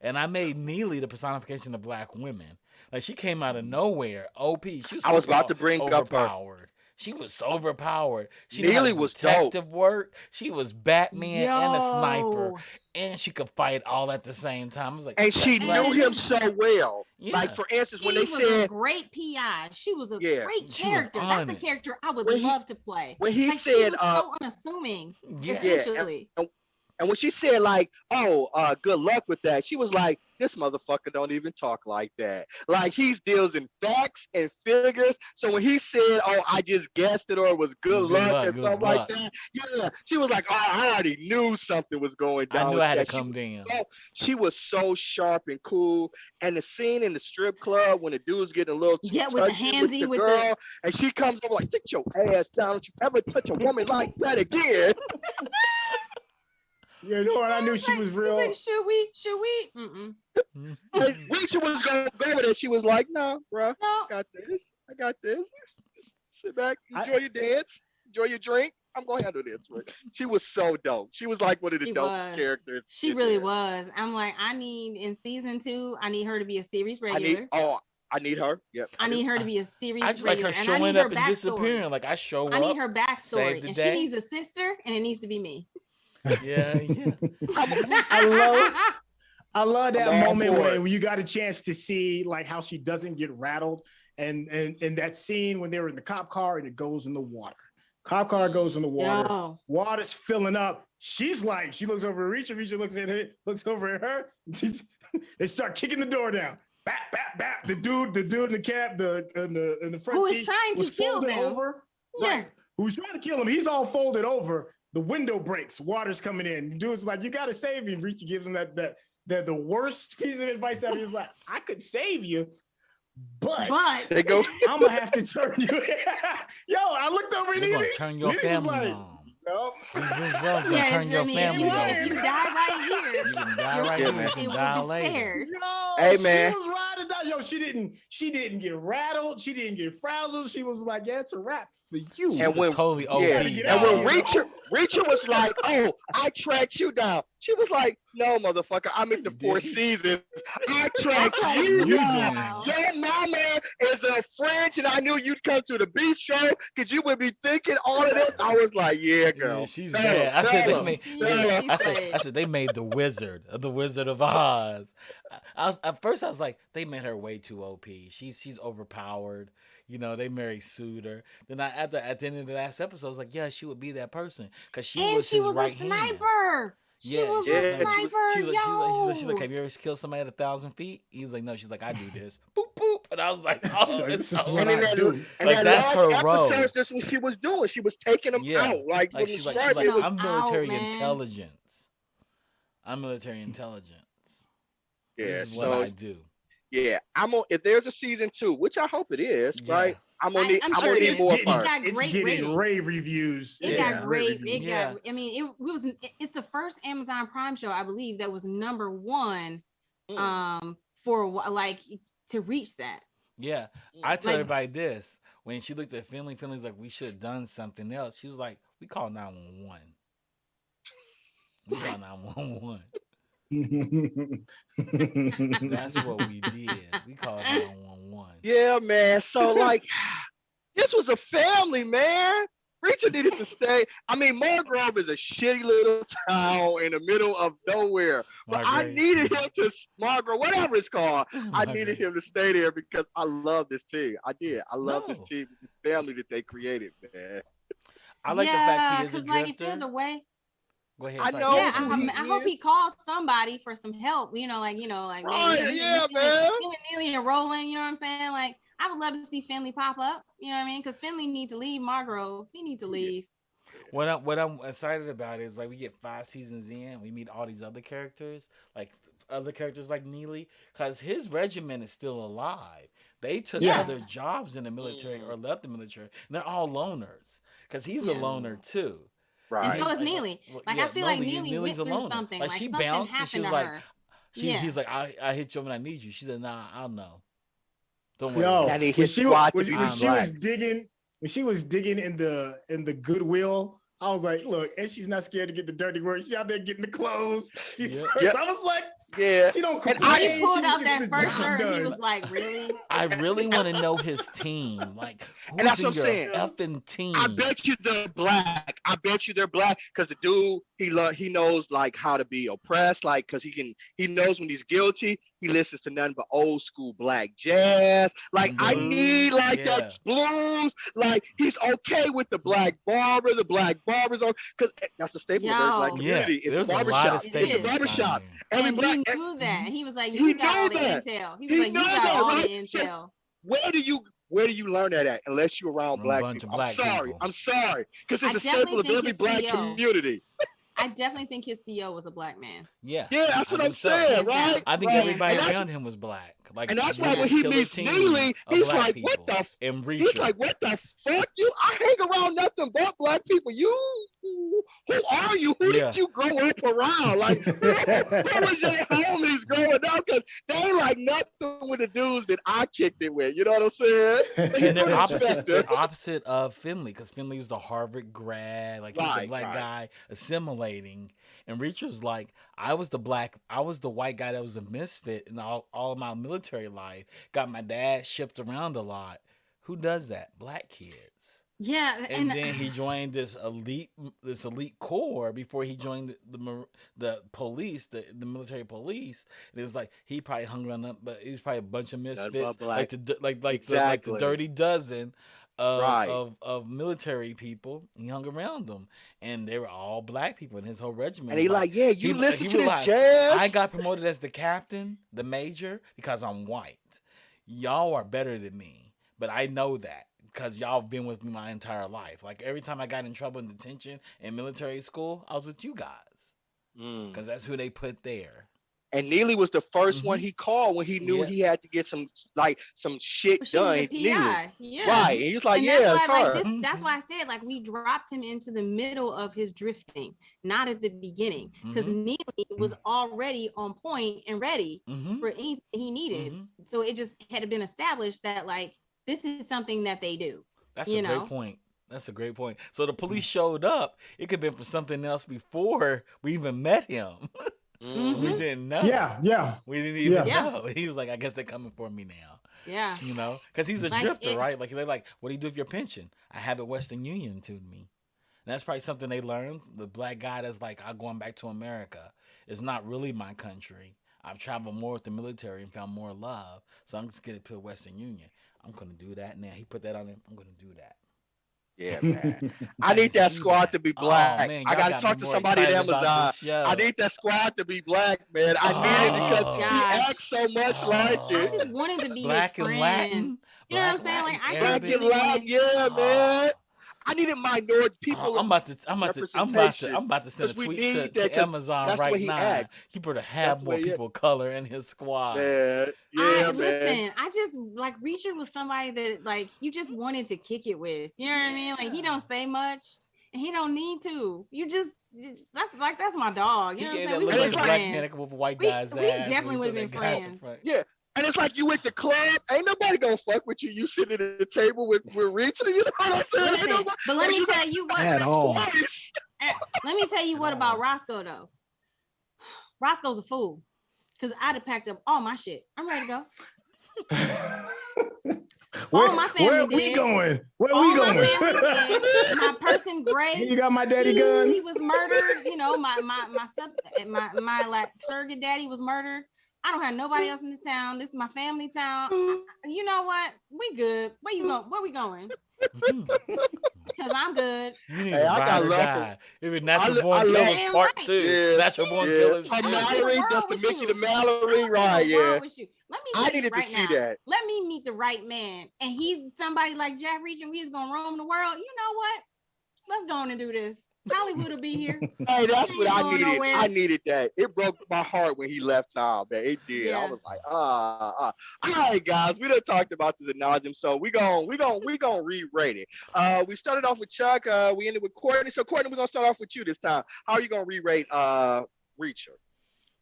And I made Neely the personification of black women. Like she came out of nowhere. OP. She was I was super about to bring up her. overpowered. She was overpowered. She knew how Neely to do was dope. detective work. She was Batman and a sniper. Yo. And she could fight all at the same time. I was like, And she that's knew black. him so well. Yeah. Like for instance, when She they was a said great PI. She was a Yeah. great She was character. on That's a it. character I would When he- love to play. when he Like, she said was so unassuming. Yeah. Essentially. and when she said like, oh, good luck with that, she was like, this motherfucker don't even talk like that. Like he deals in facts and figures. So when he said, oh, I just guessed it, or it was good luck or something like that, yeah, she was like, oh, I already knew something was going down. I knew with I had that. to come down. She was so sharp and cool. And the scene in the strip club when the dude's getting a little Yeah, with the touchy handsy, with girl, the and she comes over like, sit your ass down. Don't you ever touch a woman like that again. You know what? I knew she was real. Like, should we? Mm-mm. And Rachel was gonna go with it. She was like, "No, bro, No. I got this. I got this. Just sit back, enjoy your dance, enjoy your drink. I'm gonna handle this." But she was so dope. She was like one of the She dopest was. characters. She in really there. was. I'm like, I need in season 2, I need her to be a series I regular. need her. Yep. I need her to be a series I just like regular. her And I showing need her up and backstory. disappearing. Like I show I up. need her backstory. save the And day. she needs a sister, and it needs to be me. Yeah. I love that I'm all moment for it. when you got a chance to see like how she doesn't get rattled, and that scene when they were in the cop car and it goes in the water. Cop car goes in the water. Yo. Water's filling up. She's like, she looks over at Reacher. Reacher looks at her, looks over at her. They start kicking the door down. Bap, bap, bap. The dude in the cab, in the front Who seat is trying to was kill folded them. over. Yeah. Right. Who's trying to kill him? He's all folded over. The window breaks. Water's coming in. The dude's like, you got to save me. Reacher gives him that the worst piece of advice ever. He's like, I could save you, but They go. I'm gonna have to turn you. Yo, I looked over and You're gonna he turn your was family like, on. no. Vince Wells gonna Yes, turn your family if on. you die right here, You can die your right Yeah, here. man. You it can die will be later. spared. No, Hey, man. she was riding down. Yo, she didn't get rattled. She didn't get frazzled. She was like, yeah, it's a wrap for you. And It was when totally OP. yeah, get and out when of here. Reacher was like, "Oh, I tracked you down," she was like, "No, motherfucker, I'm at the Four Seasons. I tracked you You down. did. Your mama is a French, and I knew you'd come to the bistro because you would be thinking all of this." I was like, "Yeah, girl, Yeah, she's Tell bad. her, I said tell they her, made. tell her." She I said they made the Wizard of Oz. At first I was like, they made her way too OP. She's overpowered. You know, they married Suitor. Then at the end of the last episode, I was like, yeah, she would be that person because she And was she his was right a hand. sniper. She Yeah, was yeah, a she was- sniper. She's like, have you ever killed somebody at 1,000 feet? He's like, no. She's like, I do this. Boop boop. And I was like, oh, it's This is so what And in I that, do. and Like, that that's last her role. episode, that's what she was doing. She was taking them Yeah. out. Like, Like when she's the like, strike, it was- I'm military out, man. intelligence. I'm military intelligence. yeah. This is what So I do. yeah, I'm on. If there's a season 2, which I hope it is, Yeah. right? I'm gonna need. I'm I'm sure gonna need it's more getting- of her. got It's great getting ratings. rave reviews. It Yeah, got rave great. reviews. It Yeah. got. I mean, it was. It's the first Amazon Prime show, I believe, that was number 1. For a while, like to reach that. Yeah. I tell Like- everybody this. When she looked at Finley's like, we should have done something else. She was like, we call 911. We call 911. That's what we did. We called 911. Yeah, man. So like, this was a family, man. Reacher needed to stay. I mean, Margrove is a shitty little town in the middle of nowhere. But I Margrave. needed him to Margrove, whatever it's called. I needed Margrave. him to stay there because I love this team. I did. I love this No. team, this family that they created, man. I like the fact he Yeah, is a because like if there's drifter. a way, Go ahead. I Sorry, know yeah, sorry. who he I hope he is. calls somebody for some help. Like Right, maybe yeah, man. him and Neely and Roland. You know what I'm saying? Like I would love to see Finley pop up. You know what I mean? Because Finley needs to leave Margrove. He needs to leave. What I'm excited about is like we get 5 seasons in, we meet all these other characters, like other characters like Neely, because his regiment is still alive. They took Yeah. other jobs in the military or left the military, and they're all loners. Because he's a Yeah. loner too. And Right. so is Like, Neely. Like yeah, I feel like Neely, Neely Neely's went a through loner. something. Like Like she something bounced and she happened was to like, her. he's like, I hit you when I need you. She said, Nah, I'll know. Don't worry. Yo, And I need when his she, squad to was, be when she was black. digging, in the Goodwill, I was like, look, and she's not scared to get the dirty work. She's out there getting the clothes. Yeah. Yep. I was like, Yeah. she don't And complain. When he pulled she out just that gets the first job shirt, he done. was like, "Really?" I really want to know his team. Like, who's And that's in what I'm your saying. effing team? I bet you they're black. I bet you they're black because the dude he knows like how to be oppressed, like because he knows when he's guilty. He listens to nothing but old school black jazz. Like I need like Yeah. that blues. Like he's okay with the black barber. The black barbers are because that's the staple of every black Yo. Yeah, community. It's the there's a lot of barbershop. It's the statements statements on barbershop. here. Every And black he knew that. He was like, he "You got all knew the that. intel." He was He like, "You knew got that, all the right? So intel." where do you learn that at unless you're around A black bunch people? of black people. I'm sorry, because I it's a definitely staple of think every his black CEO community. I definitely think his CEO was a black man. Yeah. Yeah, that's what I I'm do so. saying, Hands right? down. I think Right. everybody And around him was black. Like, that's why Yeah. when his he killer meets team Neely, of he's black like, people. "What the?" And Reacher. He's like, "What the fuck? You? I hang around nothing but black people. You, who are you? Who Yeah. did you grow up around? Like, who was your homies growing up? Because they ain't like nothing with the dudes that I kicked it with. You know what I'm saying? and they're opposite. Perspective. They're opposite of Finley, because Finley was the Harvard grad, like he's a Right, black right. guy assimilating, and Reacher's like, I was the white guy that was a misfit in all of my military life. Got my dad shipped around a lot. Who does that? Black kids. Yeah, And then he joined this elite corps before he joined the police, the military police. And it was like he probably hung around them, but he's probably a bunch of Nothing but misfits, black. like the Exactly. dirty dozen Right. of military people. He hung around them, and they were all black people. And his whole regiment. And he was like, "Yeah, you listen he to this realized, jazz." I got promoted as the captain, the major, because I'm white. Y'all are better than me, but I know that because y'all have been with me my entire life. Like every time I got in trouble in detention in military school, I was with you guys Mm. because that's who they put there. And Neely was the 1st one Mhm. he called when he knew Yes. he had to get some shit she was done. a PI. Yeah. Right. And he was like, And "Yeah, that's why, her." like this. That's why I said, like, we dropped him into the middle of his drifting, not at the beginning, because Neely was already on point and ready Mm-hmm. for anything he needed. So it just had been established that like this is something that they do. That's you a know? great point. That's a great point. So the police showed up. It could have been for something else before we even met him. Mhm. We didn't know. Yeah. We didn't even Yeah. know. He was like, I guess they're coming for me now. Yeah. You know, because he's a Like drifter, it- right? Like they're like, what do you do with your pension? I have it Western Union to me. And that's probably something they learned. The black guy that's like, I'm going back to America. It's not really my country. I've traveled more with the military and found more love. So I'm just going to put Western Union. I'm going to do that now. He put that on him. I'm going to do that. Yeah, man. I need that see squad that. to be Oh, black. man, I y'all got got to talk me to more somebody at excited about Amazon. this show. I need that squad to be black, man. I need it because Oh. he Gosh. acts so much like I this. just wanted to be Black his and friend. Latin. You know what I'm Black, saying? Like Latin, I Black just and really Latin, wanted. yeah, Oh. man. I needed minority people. I'm about to send a representation, tweet 'cause we to, need that, 'cause Amazon that's the way right he now. acts. He better That's have the more way he- people of color in his squad. Man, yeah, man. Listen, I just like Reacher was somebody that like you just wanted to kick it with. You know what I mean? Like he don't say much and he don't need to. You just that's my dog. You know what I'm He gave saying? that We look would like have a been black friends. man a couple white We- guys' we ass definitely when he would've threw been that guy out the friends. front. Yeah. And it's like you at the club, ain't nobody gonna fuck with you. You sitting at the table with Reaching, you know what I'm saying? Ain't Listen, nobody, but let me you tell you what. At all. twice. Let me tell you what about Roscoe though. Roscoe's a fool. Because I'd have packed up all my shit. I'm ready to go. Where, All my where family are we did. going? Where are All we my going? family did. My person Gray. You got my daddy gun. He was murdered. You know, my like surrogate daddy was murdered. I don't have nobody else in this town. This is my family town. You know what? We good. Where you going? Where we going? Because I'm good. You need Hey, to I ride got or love for. die. It was Natural I Born love. Killers Damn Part right. 2. Yeah, Natural Born yeah. Killers For 2. I see the Mallory, world just to with Mickey you. the Mallory, I see right? the Yeah. world with you. Let me I tell you needed to right see now. that. Let me meet the right man, and he's somebody like Jack Reacher. And we just gonna roam the world. You know what? Let's go on and do this. Hollywood will be here. Hey, that's He what ain't I going needed. nowhere. I needed that. It broke my heart when he left town, man. It did. I Yeah. was like, All right, guys, we done talked about this ad nauseum, so we gonna re-rate it. We started off with Chuck. We ended with Courtney. So Courtney, we're gonna start off with you this time. How are you gonna re-rate Reacher?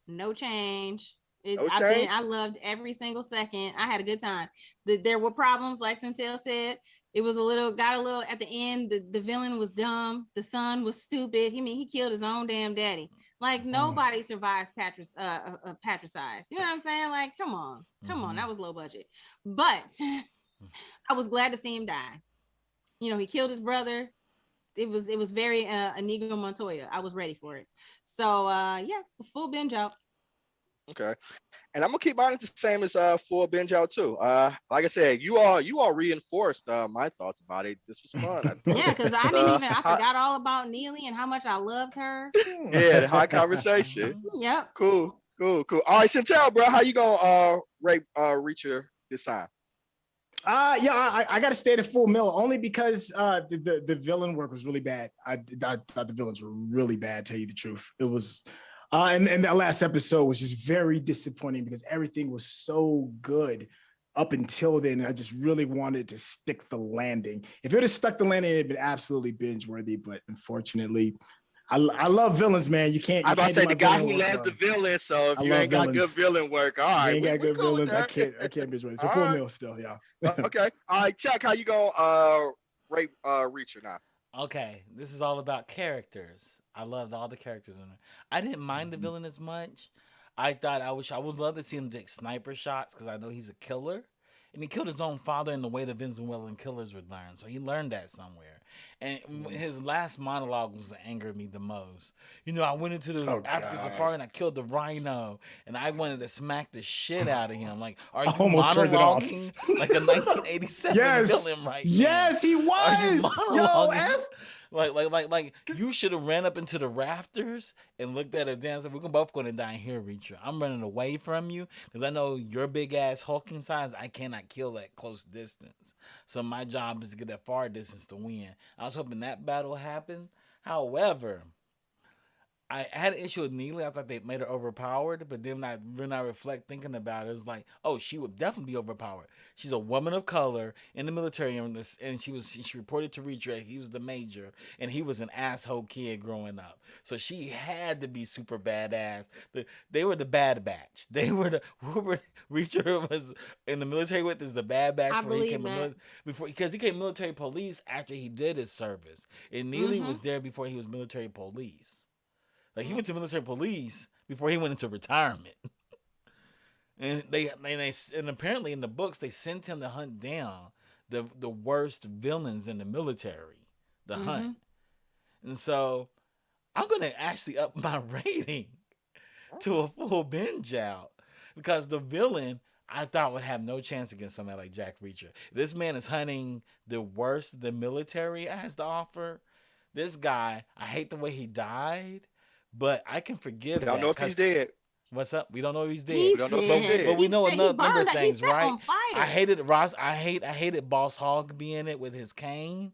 No change. No change? I loved every single second. I had a good time. There were problems, like Centel said. It was got a little at the end. The villain was dumb. The son was stupid. He killed his own damn daddy. Like nobody survives patricide. You know what I'm saying? Like, come on. That was low budget. But I was glad to see him die. You know, he killed his brother. It was very Inigo Montoya. I was ready for it. So yeah, full binge out. Okay. And I'm gonna keep mine the same as full binge out too. Like I said, you all reinforced my thoughts about it. This was fun. Yeah, because I forgot all about Neely and how much I loved her. Yeah, the high conversation. Yep. Cool. All right, Centel, bro, how you gonna rate Reacher this time? Yeah, I got to stay at a full mill only because the villain work was really bad. I thought the villains were really bad, to tell you the truth. It was, and that last episode was just very disappointing because everything was so good up until then. I just really wanted to stick the landing. If it had stuck the landing, it'd been absolutely binge worthy. But unfortunately, I love villains, man. You can't. I'm about to say the guy who loves loves the villain. So if I you love ain't got villains. good villain work, all right, ain't got good cool with villains. that. I can't binge worthy. So All full right. mill still, yeah. Okay. All right, Chuck, how you gonna rate Reacher now? Okay, this is all about characters. I loved all the characters in it. I didn't mind the villain as much. I would love to see him take sniper shots because I know he's a killer. And he killed his own father in the way the Venezuelan killers would learn. So he learned that somewhere. And his last monologue was what angered me the most. You know, I went into the African safari and I killed the rhino. And I wanted to smack the shit out of him. Like, are you monologuing like a 1987 villain right now? Yes, he was. Yo, Like you should have ran up into the rafters and looked at a dance. We're both going to die here, Reacher. I'm running away from you because I know your big ass hulking size. I cannot kill at close distance. So my job is to get that far distance to win. I was hoping that battle happened. However, I had an issue with Neely. I thought they made her overpowered, but then when I reflect thinking about it, it was like, oh, she would definitely be overpowered. She's a woman of color in the military, and she reported to Reacher. He was the major, and he was an asshole kid growing up. So she had to be super badass. They were the bad batch. They were whoever Reacher was in the military with is the bad batch. I believe that. Because he became military police after he did his service, and Neely was there before he was military police. Like he went to military police before he went into retirement, and and apparently in the books they sent him to hunt down the worst villains in the military, hunt, and so I'm gonna actually up my rating to a full binge out because the villain I thought would have no chance against somebody like Jack Reacher. This man is hunting the worst the military has to offer. This guy, I hate the way he died. But I can forgive that. We don't know if he's dead. What's up? We don't know if he's dead. We don't know if he's dead. But we know a number of things, right? I hated Boss Hogg being it with his cane.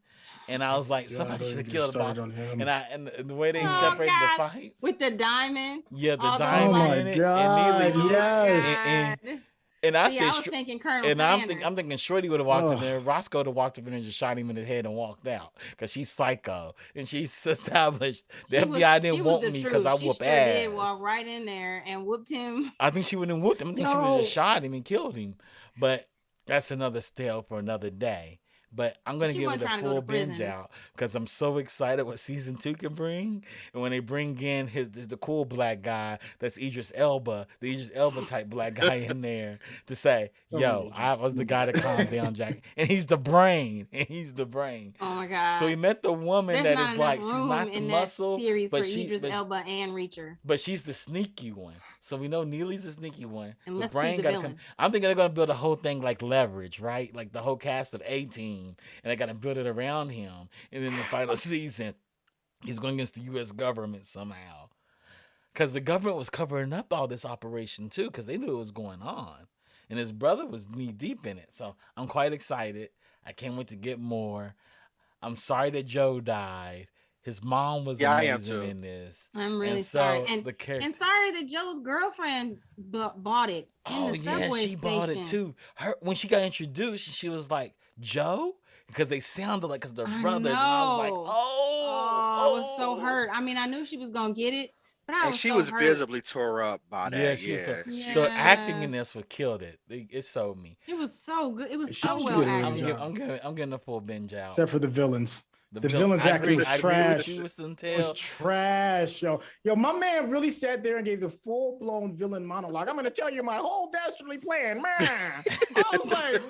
And I was like, somebody should have killed Boss. And the way they separated the fights. With the diamond. Yeah, the diamond in it. God, and Neely, yes. And I was thinking Colonel Sanders. I'm thinking Shorty would have walked in there. Roscoe would have walked up in there and just shot him in the head and walked out because she's psycho and she's established the FBI didn't want me because I whoop ass. She did walk right in there and whooped him. I think she wouldn't have whooped him. I think she would have just shot him and killed him. But that's another tale for another day. But I'm gonna She give wasn't it a trying to go full to binge prison. out because I'm so excited what season 2 can bring. And when they bring in the cool black guy, that's Idris Elba, the Idris Elba type black guy in there to say, Come on, "Yo, I Idris. was the guy to calm down Jack," and he's the brain, and he's the brain. Oh my So he God. met the woman There's that not is enough like she's room not the in that muscle, series for but Idris Elba and Reacher. but she's the sneaky one. So we know Neely's the sneaky one. And The let's see brain the got to come. villain. I'm thinking they're gonna build a whole thing like Leverage, right? Like the whole cast of 18, and they got to build it around him. And then the final season, he's going against the U.S. government somehow, because the government was covering up all this operation too, because they knew it was going on, and his brother was knee deep in it. So I'm quite excited. I can't wait to get more. I'm sorry that Joe died. His mom was Yeah, I am amazing too. in this. I'm really And sorry. so the character. And sorry that Joe's girlfriend bought it in Oh the yeah, subway she station. bought it too. Her when she got introduced, she was like Joe because they sounded like because they're brothers, and I was like, know. oh, I was so hurt. I mean, I knew she was gonna get it, but I And was she so was hurt. visibly tore up by Yeah, that. she was so. Yeah. The acting Yeah. in this was killed it. It sold me. It was so good. It was She so did well a really I'm good acted. job. I'm getting a full binge out. Except for the villains. The villain- villain's I acting agree- was I agree trash. with you with It was Centel. trash, yo. Yo, my man really sat there and gave the full-blown villain monologue. I'm gonna tell you my whole dastardly plan, man. I was like,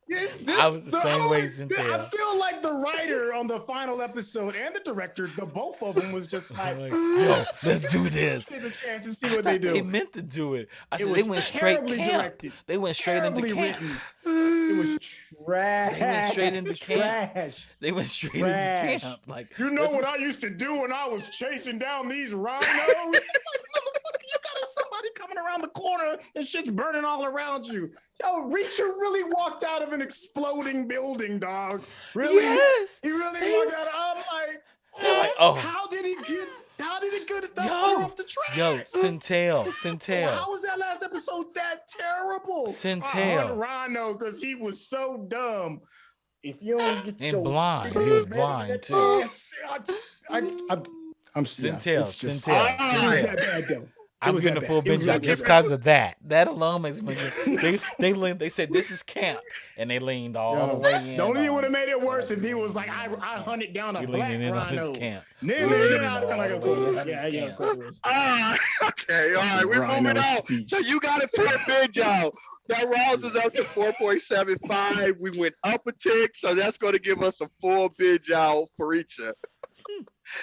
really? I was the same way, I Centel. feel like the writer on the final episode and the director, the both of them was just like, Like, yo, let's do this. Here's a chance to see I what they thought do. They meant to do it. I It said was they went straight terribly camp. directed, They went straight into terribly camp. written. It was trash. They went straight into camp. Trash. They went straight Trash. into camp. Like You know let's- what I used to do when I was chasing down these rhinos? I'm like, motherfucker, you got somebody coming around the corner and shit's burning all around you. Yo, Reacher really walked out of an exploding building, dog. Really? Yes. He really walked out. I'm like, They're like, oh. how did he get that Yo. far off the track? Yo, Centel. How was that last episode that terrible? Centel. Rhino, because he was so dumb. If you don't get And your blind. big He was man blind, that too. ass, I'm Centel. it's just- Centel. It was Centel. that bad though. I'm was getting that a full bad. It was binge out really just bad. because of that. That alone makes me. They said this is camp, and they leaned all the way in. The only thing on would have it. made it worse if he was like, I hunted down a He black leaning in on rhino. his camp. No, Leaning I'd all like, the of way course. in Yeah, his of camp. course it was. Okay, all right, we're Rhino moving on. speech. So you got it for a binge out. That rouses up to 4.75. We went up a tick, so that's going to give us a full binge out for each.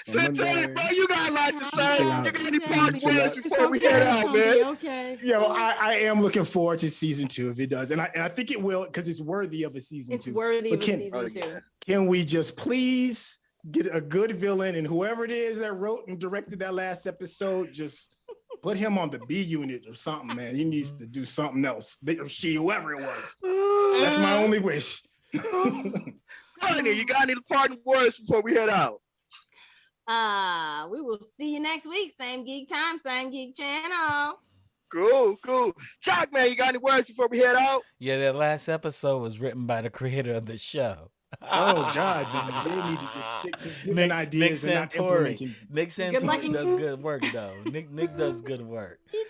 Centel, bro, you got a lot to say. Chill out. You got any Chill parting out. words It's before we okay. head It's out, gonna man? be okay. Yeah, well, I am looking forward to season 2 if it does, and I think it will because it's worthy of a season It's 2. worthy But of a season two. Can we just please get a good villain and whoever it is that wrote and directed that last episode, just put him on the B unit or something, man. He needs to do something else. They or she, whoever it was. That's my only wish. Courtney, you got any parting words before we head out? We will see you next week. Same geek time, same geek channel. Cool. Chuck, man, you got any words before we head out? Yeah, that last episode was written by the creator of the show. Oh God, they need to just stick to giving ideas and not implementing. Nick Good luck Santori in- does good work though. Nick does good work. He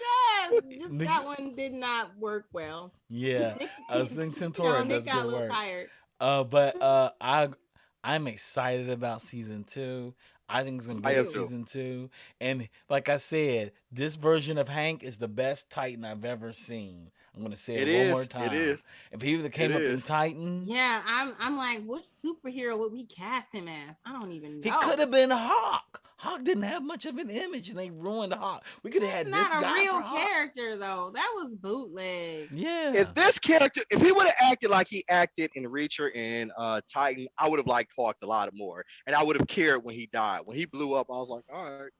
does. Just Nick- that one did not work well. Yeah, Nick, I was thinking you know, Santori Nick does got a good little work. tired. But I'm excited about season 2. I think it's gonna I get am a too. season 2. And like I said, this version of Hank is the best Titan I've ever seen. I'm gonna say it, one more time. It is. And people that came It up in is. Titan, Yeah, I'm like, which superhero would we cast him as? I don't even he know. could have been Hawk. Hawk didn't have much of an image, and they ruined Hawk. We could have had That's this not a guy real for Hawk. character though. That was bootleg. Yeah. If this character, if he would have acted like he acted in Reacher and Titan, I would have liked Hawk a lot more, and I would have cared when he died. When he blew up, I was like, all right.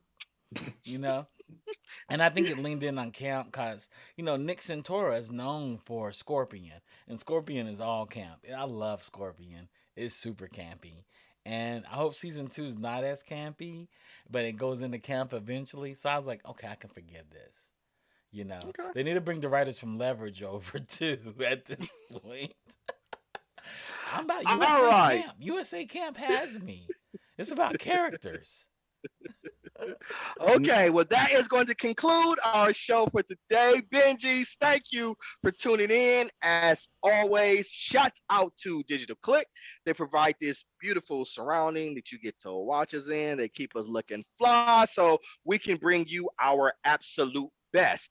You know, and I think it leaned in on camp because Nick Santora is known for Scorpion, and Scorpion is all camp. I love Scorpion; it's super campy, and I hope season 2 is not as campy, but it goes into camp eventually. So I was like, okay, I can forgive this. Okay. They need to bring the writers from Leverage over too at this point. I'm about USA All right. Camp. USA Camp has me. It's about characters. Okay, well, that is going to conclude our show for today. Benjis, thank you for tuning in. As always, shouts out to Digital Click. They provide this beautiful surrounding that you get to watch us in. They keep us looking fly so we can bring you our absolute best.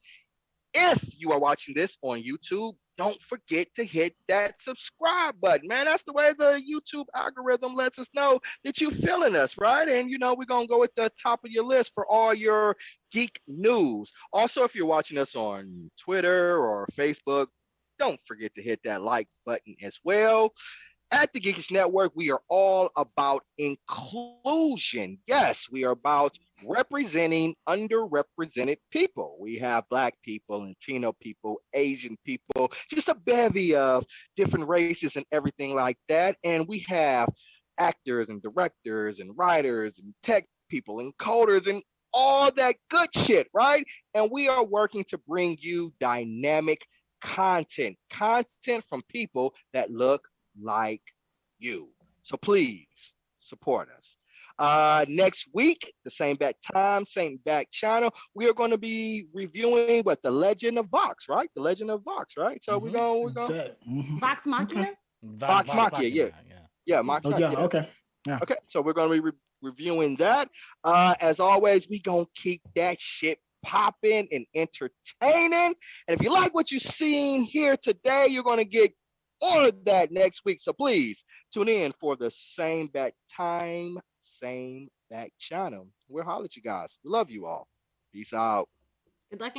If you are watching this on YouTube, don't forget to hit that subscribe button, man. That's the way the YouTube algorithm lets us know that you're feeling us, right? And we're gonna go at the top of your list for all your geek news. Also, if you're watching us on Twitter or Facebook, don't forget to hit that like button as well. At the Geekish Network, we are all about inclusion. Yes, we are about representing underrepresented people. We have Black people, Latino people, Asian people, just a bevy of different races and everything like that. And we have actors and directors and writers and tech people and coders and all that good shit, right? And we are working to bring you dynamic content from people that look like you. So please support us. Next week, the same back time, same back channel, we are going to be reviewing what the Legend of Vox, right? The Legend of Vox, right? So we're going Vox Okay. Machina. Vox Vox Machina, yeah, Machina, yeah. yeah, Oh Machina, yeah. yes. Okay. Yeah. Okay, so we're going to be reviewing that. As always, we going to keep that shit popping and entertaining. And if you like what you've seen here today, you're going to get more of that next week. So please tune in for the same back time, same back channel. We'll holler at you guys. We love you all. Peace out. Good luck